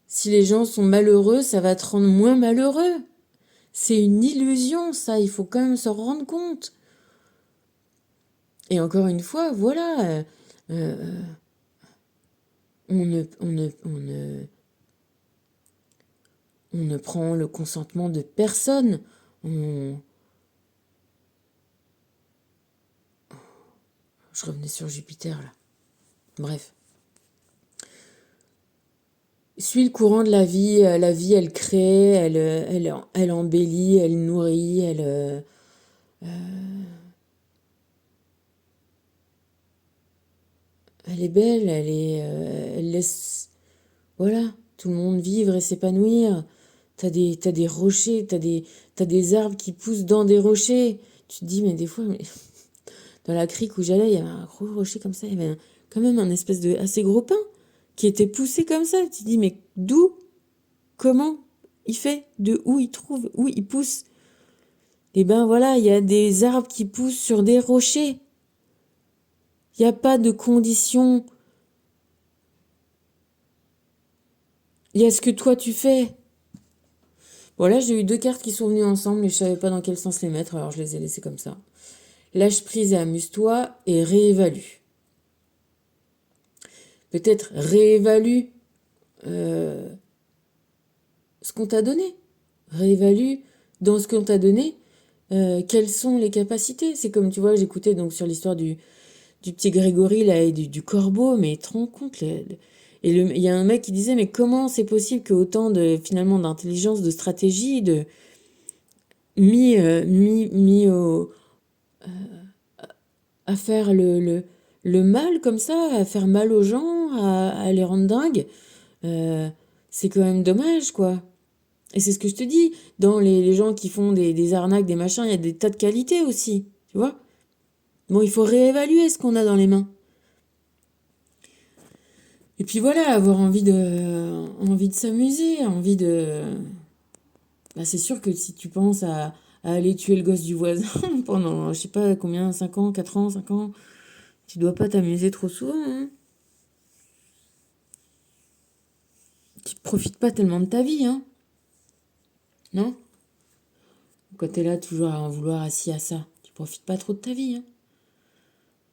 si les gens sont malheureux, ça va te rendre moins malheureux? C'est une illusion, ça, il faut quand même se rendre compte. Et encore une fois, voilà, on ne prend le consentement de personne. Je revenais sur Jupiter, là. Bref. Suis le courant de la vie, elle crée, elle embellit, elle nourrit, elle est belle, elle laisse, voilà, tout le monde vivre et s'épanouir. T'as des rochers, t'as des arbres qui poussent dans des rochers. Tu te dis, mais des fois, dans la crique où j'allais, il y avait un gros rocher comme ça, il y avait quand même un espèce de assez gros pin qui était poussé comme ça. Tu te dis, mais d'où? Comment il fait? De où il trouve? Où il pousse? Et ben voilà, il y a des arbres qui poussent sur des rochers. Il n'y a pas de conditions. Il y a ce que toi tu fais. Bon là, j'ai eu 2 cartes qui sont venues ensemble et je savais pas dans quel sens les mettre, alors je les ai laissées comme ça. Lâche prise et amuse-toi et réévalue. Peut-être réévalue ce qu'on t'a donné. Réévalue dans ce qu'on t'a donné quelles sont les capacités. C'est comme, tu vois, j'écoutais donc sur l'histoire du petit Grégory là et du corbeau, mais tu te rends compte, il y a un mec qui disait, mais comment c'est possible que autant de, finalement, d'intelligence, de stratégie, de mis à faire le mal comme ça, à faire mal aux gens, à les rendre dingues, c'est quand même dommage, quoi. Et c'est ce que je te dis, dans les gens qui font des arnaques, des machins, il y a des tas de qualités aussi, tu vois. Bon, il faut réévaluer ce qu'on a dans les mains. Et puis voilà, avoir envie de s'amuser, envie de... Bah, c'est sûr que si tu penses à aller tuer le gosse du voisin pendant, je sais pas combien, 5 ans, 4 ans, 5 ans, tu dois pas t'amuser trop souvent, hein. Tu profites pas tellement de ta vie, hein. Non? Quand t'es là toujours à en vouloir assis à ça, tu profites pas trop de ta vie, hein.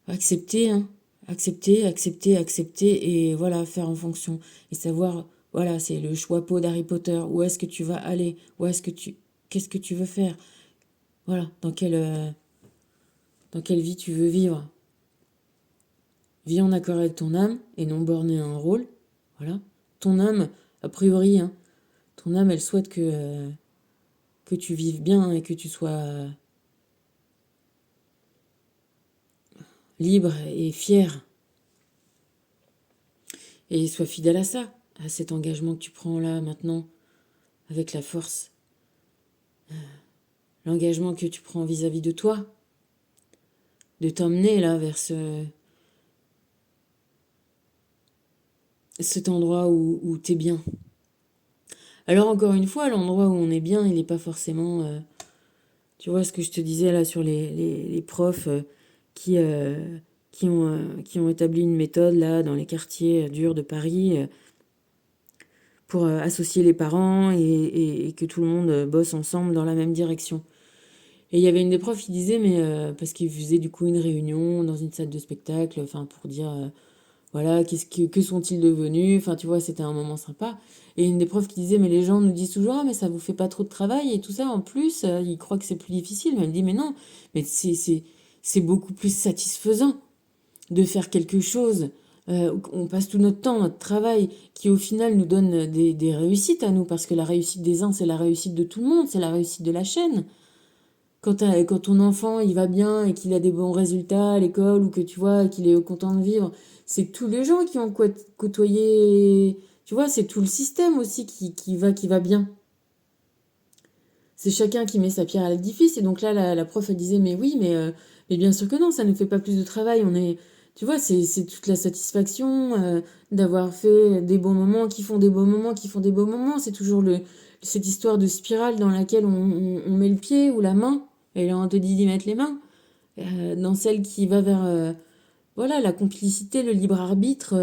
Accepter, hein. Accepter, et voilà, faire en fonction. Et savoir, voilà, c'est le choix pot d'Harry Potter. Où est-ce que tu vas aller? Qu'est-ce que tu veux faire? Voilà, dans quelle vie tu veux vivre? Vis en accord avec ton âme et non borné à un rôle. Voilà. Ton âme, a priori, hein, ton âme, elle souhaite que tu vives bien et que tu sois libre et fier. Et sois fidèle à ça, à cet engagement que tu prends là, maintenant, avec la force. L'engagement que tu prends vis-à-vis de toi, de t'emmener là vers cet endroit où t'es bien. Alors encore une fois, l'endroit où on est bien, il n'est pas forcément... tu vois ce que je te disais là sur les profs qui, qui ont établi une méthode là dans les quartiers durs de Paris pour associer les parents et que tout le monde bosse ensemble dans la même direction. Et il y avait une des profs qui disait, mais parce qu'ils faisaient du coup une réunion dans une salle de spectacle, enfin pour dire... voilà, que sont-ils devenus? Enfin, tu vois, c'était un moment sympa. Et une des profs qui disait, mais les gens nous disent toujours, ah, mais ça vous fait pas trop de travail et tout ça. En plus, ils croient que c'est plus difficile. Mais elle me dit, mais non, mais c'est beaucoup plus satisfaisant de faire quelque chose. On passe tout notre temps, notre travail, qui au final nous donne des réussites à nous, parce que la réussite des uns, c'est la réussite de tout le monde, c'est la réussite de la chaîne. Quand ton enfant il va bien et qu'il a des bons résultats à l'école ou que tu vois qu'il est content de vivre, c'est tous les gens qui ont côtoyé, tu vois, c'est tout le système aussi qui va bien. C'est chacun qui met sa pierre à l'édifice. Et donc là, la prof, elle disait, mais oui, mais bien sûr que non, ça ne fait pas plus de travail. Tu vois, c'est toute la satisfaction d'avoir fait des bons moments, qui font des beaux moments, qui font des beaux moments. C'est toujours cette histoire de spirale dans laquelle on met le pied ou la main. Et là, on te dit d'y mettre les mains. Dans celle qui va vers voilà, la complicité, le libre arbitre,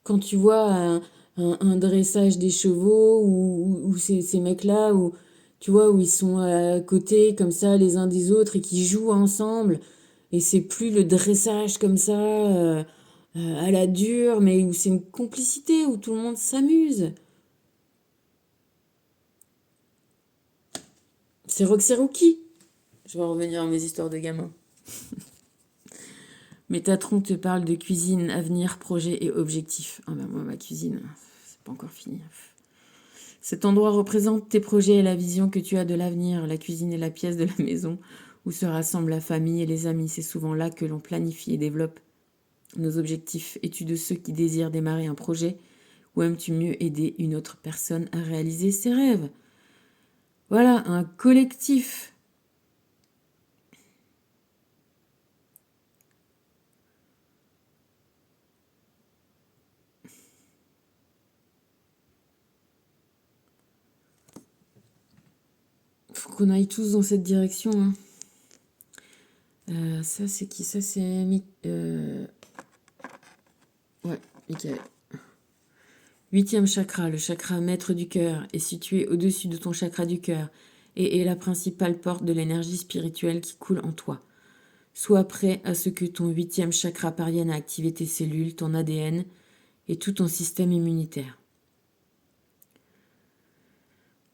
quand tu vois un dressage des chevaux ou ces mecs-là, où, tu vois, où ils sont à côté comme ça les uns des autres et qui jouent ensemble, et c'est plus le dressage comme ça à la dure, mais où c'est une complicité, où tout le monde s'amuse. C'est Roxy Rookie. Je vais revenir à mes histoires de gamins. Métatron te parle de cuisine, avenir, projet et objectifs. Ah ben moi, ma cuisine, c'est pas encore fini. Cet endroit représente tes projets et la vision que tu as de l'avenir. La cuisine est la pièce de la maison où se rassemble la famille et les amis. C'est souvent là que l'on planifie et développe nos objectifs. Es-tu de ceux qui désirent démarrer un projet ou aimes-tu mieux aider une autre personne à réaliser ses rêves? Voilà, un collectif. Faut qu'on aille tous dans cette direction. Hein. Ça, c'est qui? Ça, c'est... Ouais, Michael. 8e chakra, le chakra maître du cœur, est situé au-dessus de ton chakra du cœur et est la principale porte de l'énergie spirituelle qui coule en toi. Sois prêt à ce que ton 8e chakra parvienne à activer tes cellules, ton ADN et tout ton système immunitaire.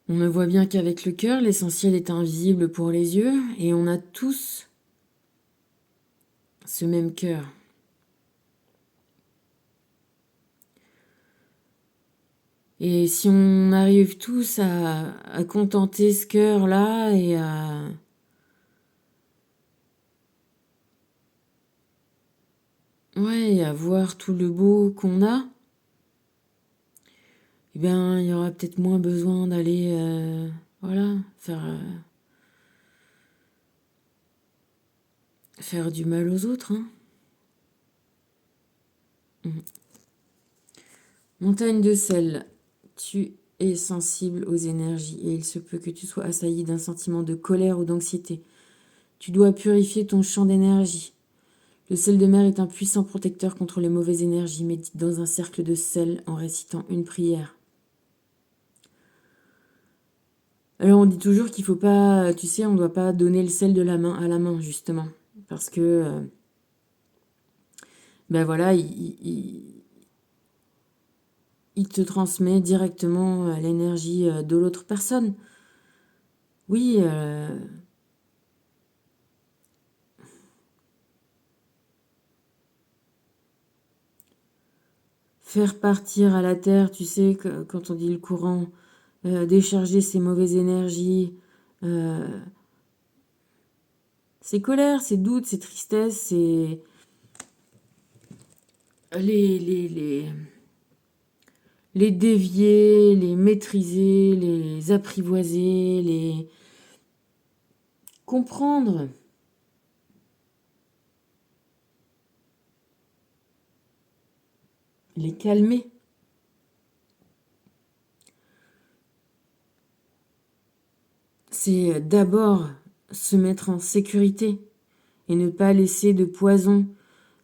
On ne voit bien qu'avec le cœur, l'essentiel est invisible pour les yeux et on a tous ce même cœur. Et si on arrive tous à contenter ce cœur-là et à voir tout le beau qu'on a, eh bien, il y aura peut-être moins besoin d'aller voilà, faire du mal aux autres. Hein. Montagne de sel, tu es sensible aux énergies et il se peut que tu sois assailli d'un sentiment de colère ou d'anxiété. Tu dois purifier ton champ d'énergie. Le sel de mer est un puissant protecteur contre les mauvaises énergies. Médite dans un cercle de sel en récitant une prière. Alors on dit toujours qu'il faut pas, tu sais, on ne doit pas donner le sel de la main à la main, justement. Parce que, ben voilà, il te transmet directement l'énergie de l'autre personne. Oui, faire partir à la terre, tu sais, quand on dit le courant, décharger ses mauvaises énergies, ses colères, ses doutes, ses tristesses, les, les dévier, les maîtriser, les apprivoiser, les comprendre. Les calmer. C'est d'abord se mettre en sécurité et ne pas laisser de poison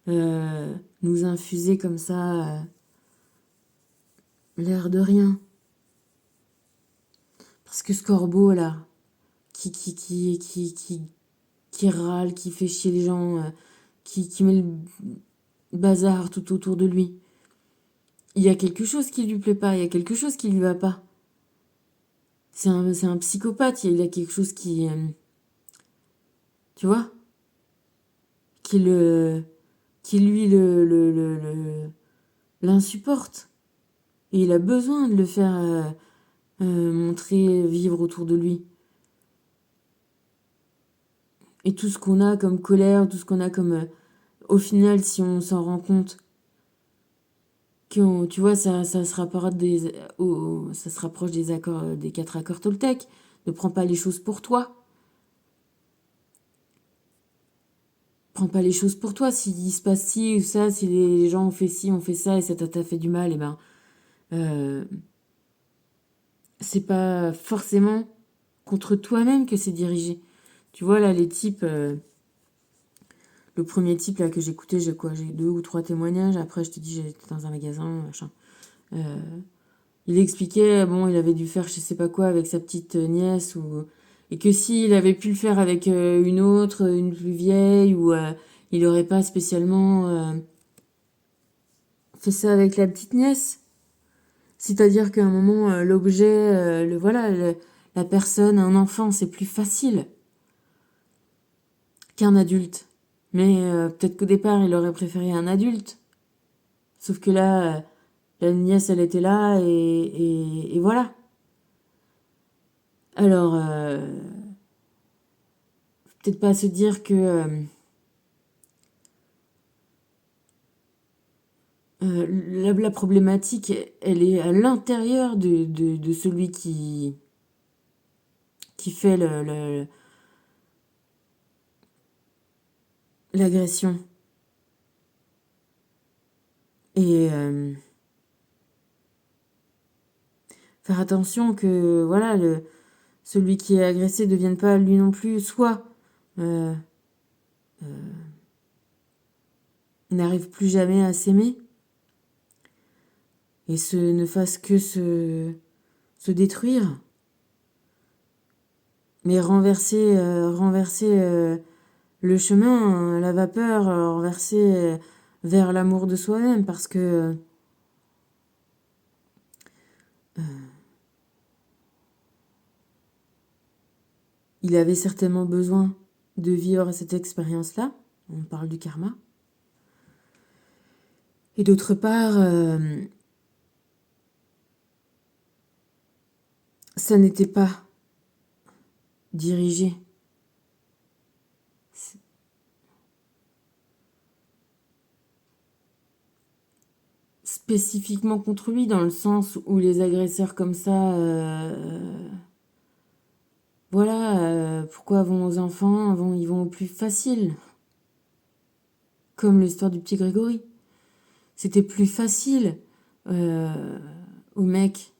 nous infuser comme ça l'air de rien. Parce que ce corbeau là, qui râle, qui fait chier les gens, qui met bazar tout autour de lui. Il y a quelque chose qui lui plaît pas, il y a quelque chose qui lui va pas. C'est un psychopathe, il a quelque chose qui... tu vois qui le qui lui l'insupporte. Et il a besoin de le faire montrer, vivre autour de lui. Et tout ce qu'on a comme colère, tout ce qu'on a comme... au final, si on s'en rend compte, que tu vois, ça se rapporte ça se rapproche des accords, des 4 accords Toltec. Ne prends pas les choses pour toi. Prends pas les choses pour toi. S'il se passe ci ou ça, si les gens ont fait ci, ont fait ça, et ça t'a fait du mal, et ben... euh, c'est pas forcément contre toi-même que c'est dirigé. Tu vois, là, les types... le premier type, là, que j'écoutais, j'ai quoi? J'ai 2 ou 3 témoignages. Après, je te dis, j'étais dans un magasin, machin. Il expliquait, bon, il avait dû faire je sais pas quoi avec sa petite nièce, et que s'il avait pu le faire avec une autre, une plus vieille, ou il aurait pas spécialement fait ça avec la petite nièce. C'est-à-dire qu'à un moment, l'objet, voilà, la personne, un enfant, c'est plus facile qu'un adulte. Mais peut-être qu'au départ, il aurait préféré un adulte. Sauf que là, la nièce, elle était là, et voilà. Alors, peut-être pas se dire que la problématique, elle est à l'intérieur de celui qui fait l'agression. Et faire attention que voilà, celui qui est agressé ne devienne pas lui non plus, soit euh, n'arrive plus jamais à s'aimer et ne fasse que se détruire. Mais renverser le chemin, la vapeur, renverser vers l'amour de soi-même, parce que il avait certainement besoin de vivre cette expérience-là. On parle du karma. Et d'autre part, ça n'était pas dirigé spécifiquement contre lui, dans le sens où les agresseurs comme ça, voilà, pourquoi vont aux enfants, ils vont au plus facile, comme l'histoire du petit Grégory. C'était plus facile au mec,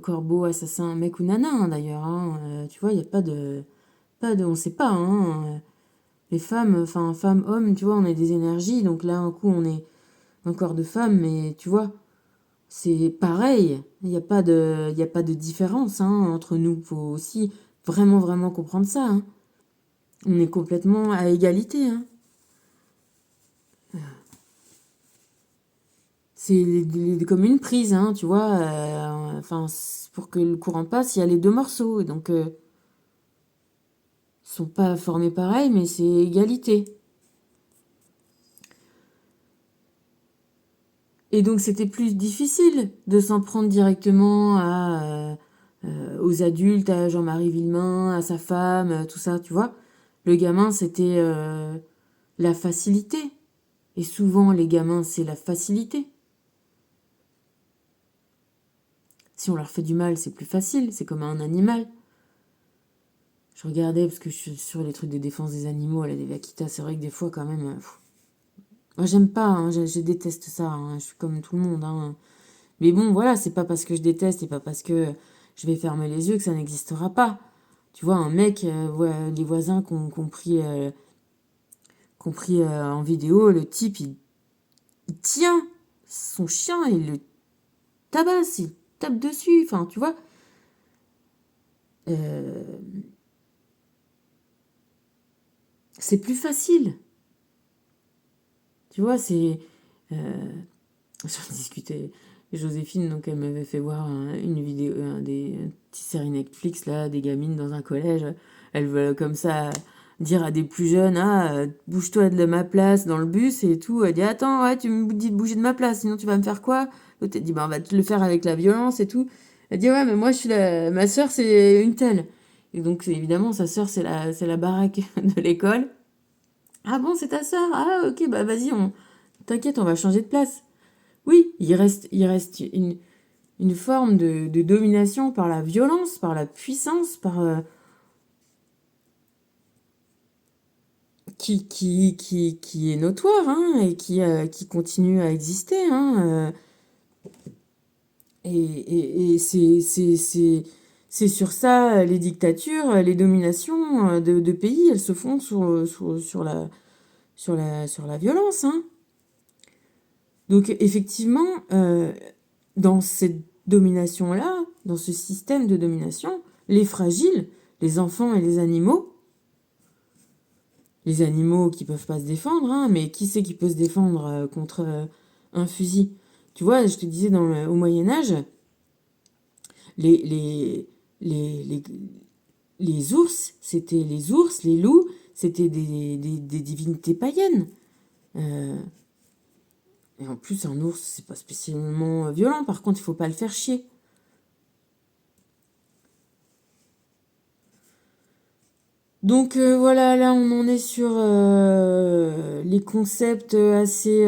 corbeau, assassin, mec ou nana d'ailleurs. Hein, tu vois, il n'y a pas de, on sait pas. Hein, les femmes, enfin femmes, hommes, tu vois, on a des énergies, donc là un coup on est un corps de femme, mais tu vois. C'est pareil, il y a pas de différence hein, entre nous. Il faut aussi vraiment, vraiment comprendre ça. Hein. On est complètement à égalité. Hein. C'est comme une prise, hein, tu vois. Enfin, pour que le courant passe, il y a les deux morceaux. Et donc, ils sont pas formés pareil, mais c'est égalité. Et donc, c'était plus difficile de s'en prendre directement aux adultes, à Jean-Marie Villemain, à sa femme, tout ça, tu vois. Le gamin, c'était la facilité. Et souvent, les gamins, c'est la facilité. Si on leur fait du mal, c'est plus facile. C'est comme un animal. Je regardais, parce que je suis sur les trucs de défense des animaux, à la Devakita, c'est vrai que des fois, quand même... moi, j'aime pas, hein, je déteste ça. Hein, je suis comme tout le monde. Hein. Mais bon, voilà, c'est pas parce que je déteste et pas parce que je vais fermer les yeux que ça n'existera pas. Tu vois, un mec, les voisins qu'on pris en vidéo, le type, il tient son chien et il le tabasse, il tape dessus, enfin, tu vois. Euh, c'est plus facile. Tu vois, c'est... J'en discutais. Joséphine, donc elle m'avait fait voir une vidéo, des petites séries Netflix, là, des gamines dans un collège. Elles veulent comme ça dire à des plus jeunes, ah, bouge-toi de ma place dans le bus et tout. Elle dit, attends, ouais, tu me dis de bouger de ma place, sinon tu vas me faire quoi? L'autre, elle dit, bah, on va te le faire avec la violence et tout. Elle dit, ouais, mais moi, ma sœur, c'est une telle. Et donc, évidemment, sa sœur, c'est la baraque de l'école. Ah bon, c'est ta sœur? Ah, ok, bah, vas-y, t'inquiète, on va changer de place. Oui, il reste une forme de domination par la violence, par la puissance, qui est notoire, hein, et qui continue à exister. Hein, et c'est sur ça, les dictatures, les dominations de pays, elles se font sur la violence. Hein. Donc effectivement, dans cette domination-là, dans ce système de domination, les fragiles, les enfants et les animaux qui peuvent pas se défendre, hein, mais qui c'est qui peut se défendre contre un fusil? Tu vois, je te disais, au Moyen-Âge, les, les, les, les, les ours, les loups, c'était des divinités païennes. Euh, et en plus, un ours, c'est pas spécialement violent, par contre, il faut pas le faire chier. Donc voilà, là on en est sur les concepts assez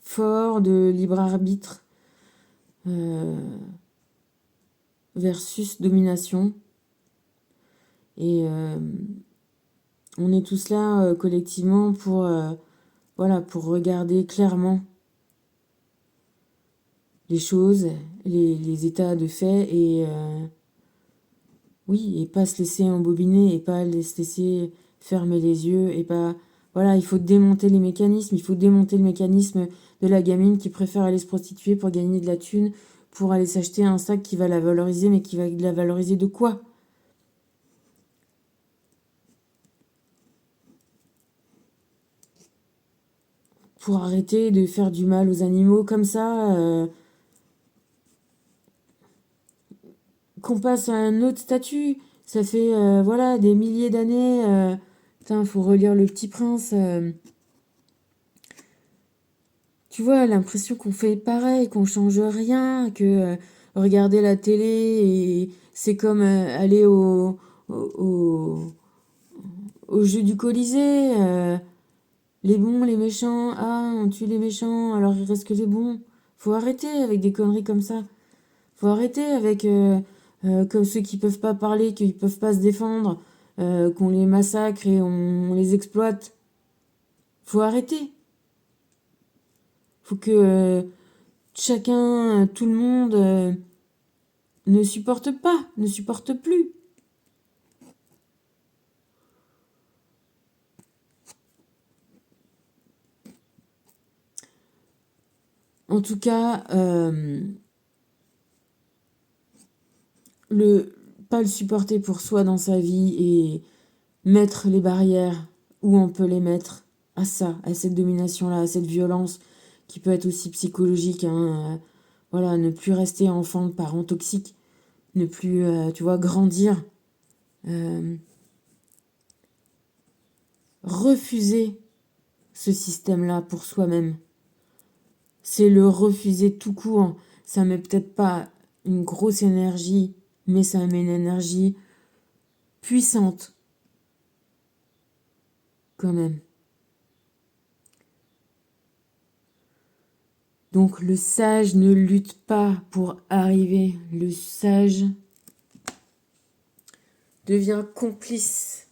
forts de libre arbitre versus domination. Et on est tous là collectivement pour regarder clairement les choses, les états de fait et oui, et pas se laisser embobiner et pas se laisser fermer les yeux et pas... Voilà, il faut démonter les mécanismes, il faut démonter le mécanisme de la gamine qui préfère aller se prostituer pour gagner de la thune, pour aller s'acheter un sac qui va la valoriser, mais qui va la valoriser de quoi? Pour arrêter de faire du mal aux animaux comme ça, qu'on passe à un autre statut. Ça fait voilà des milliers d'années. Putain, faut relire Le Petit Prince. Tu vois, l'impression qu'on fait pareil, qu'on change rien, que regarder la télé et c'est comme aller au, au jeu du Colisée. Les bons, les méchants, ah, on tue les méchants, alors il reste que les bons. Faut arrêter avec des conneries comme ça. Faut arrêter avec comme ceux qui peuvent pas parler, qui peuvent pas se défendre, qu'on les massacre et on les exploite. Faut arrêter. Faut que chacun, tout le monde ne supporte pas, ne supporte plus. En tout cas, pas le supporter pour soi dans sa vie et mettre les barrières où on peut les mettre à ça, à cette domination-là, à cette violence qui peut être aussi psychologique. Hein, voilà, ne plus rester enfant de parents toxiques, ne plus, tu vois, grandir, euh, refuser ce système-là pour soi-même. C'est le refuser tout court. Ça met peut-être pas une grosse énergie, mais ça met une énergie puissante quand même. Donc le sage ne lutte pas pour arriver. Le sage devient complice,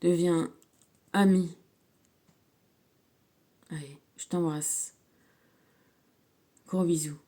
devient ami. Allez, je t'embrasse. Gros bisous.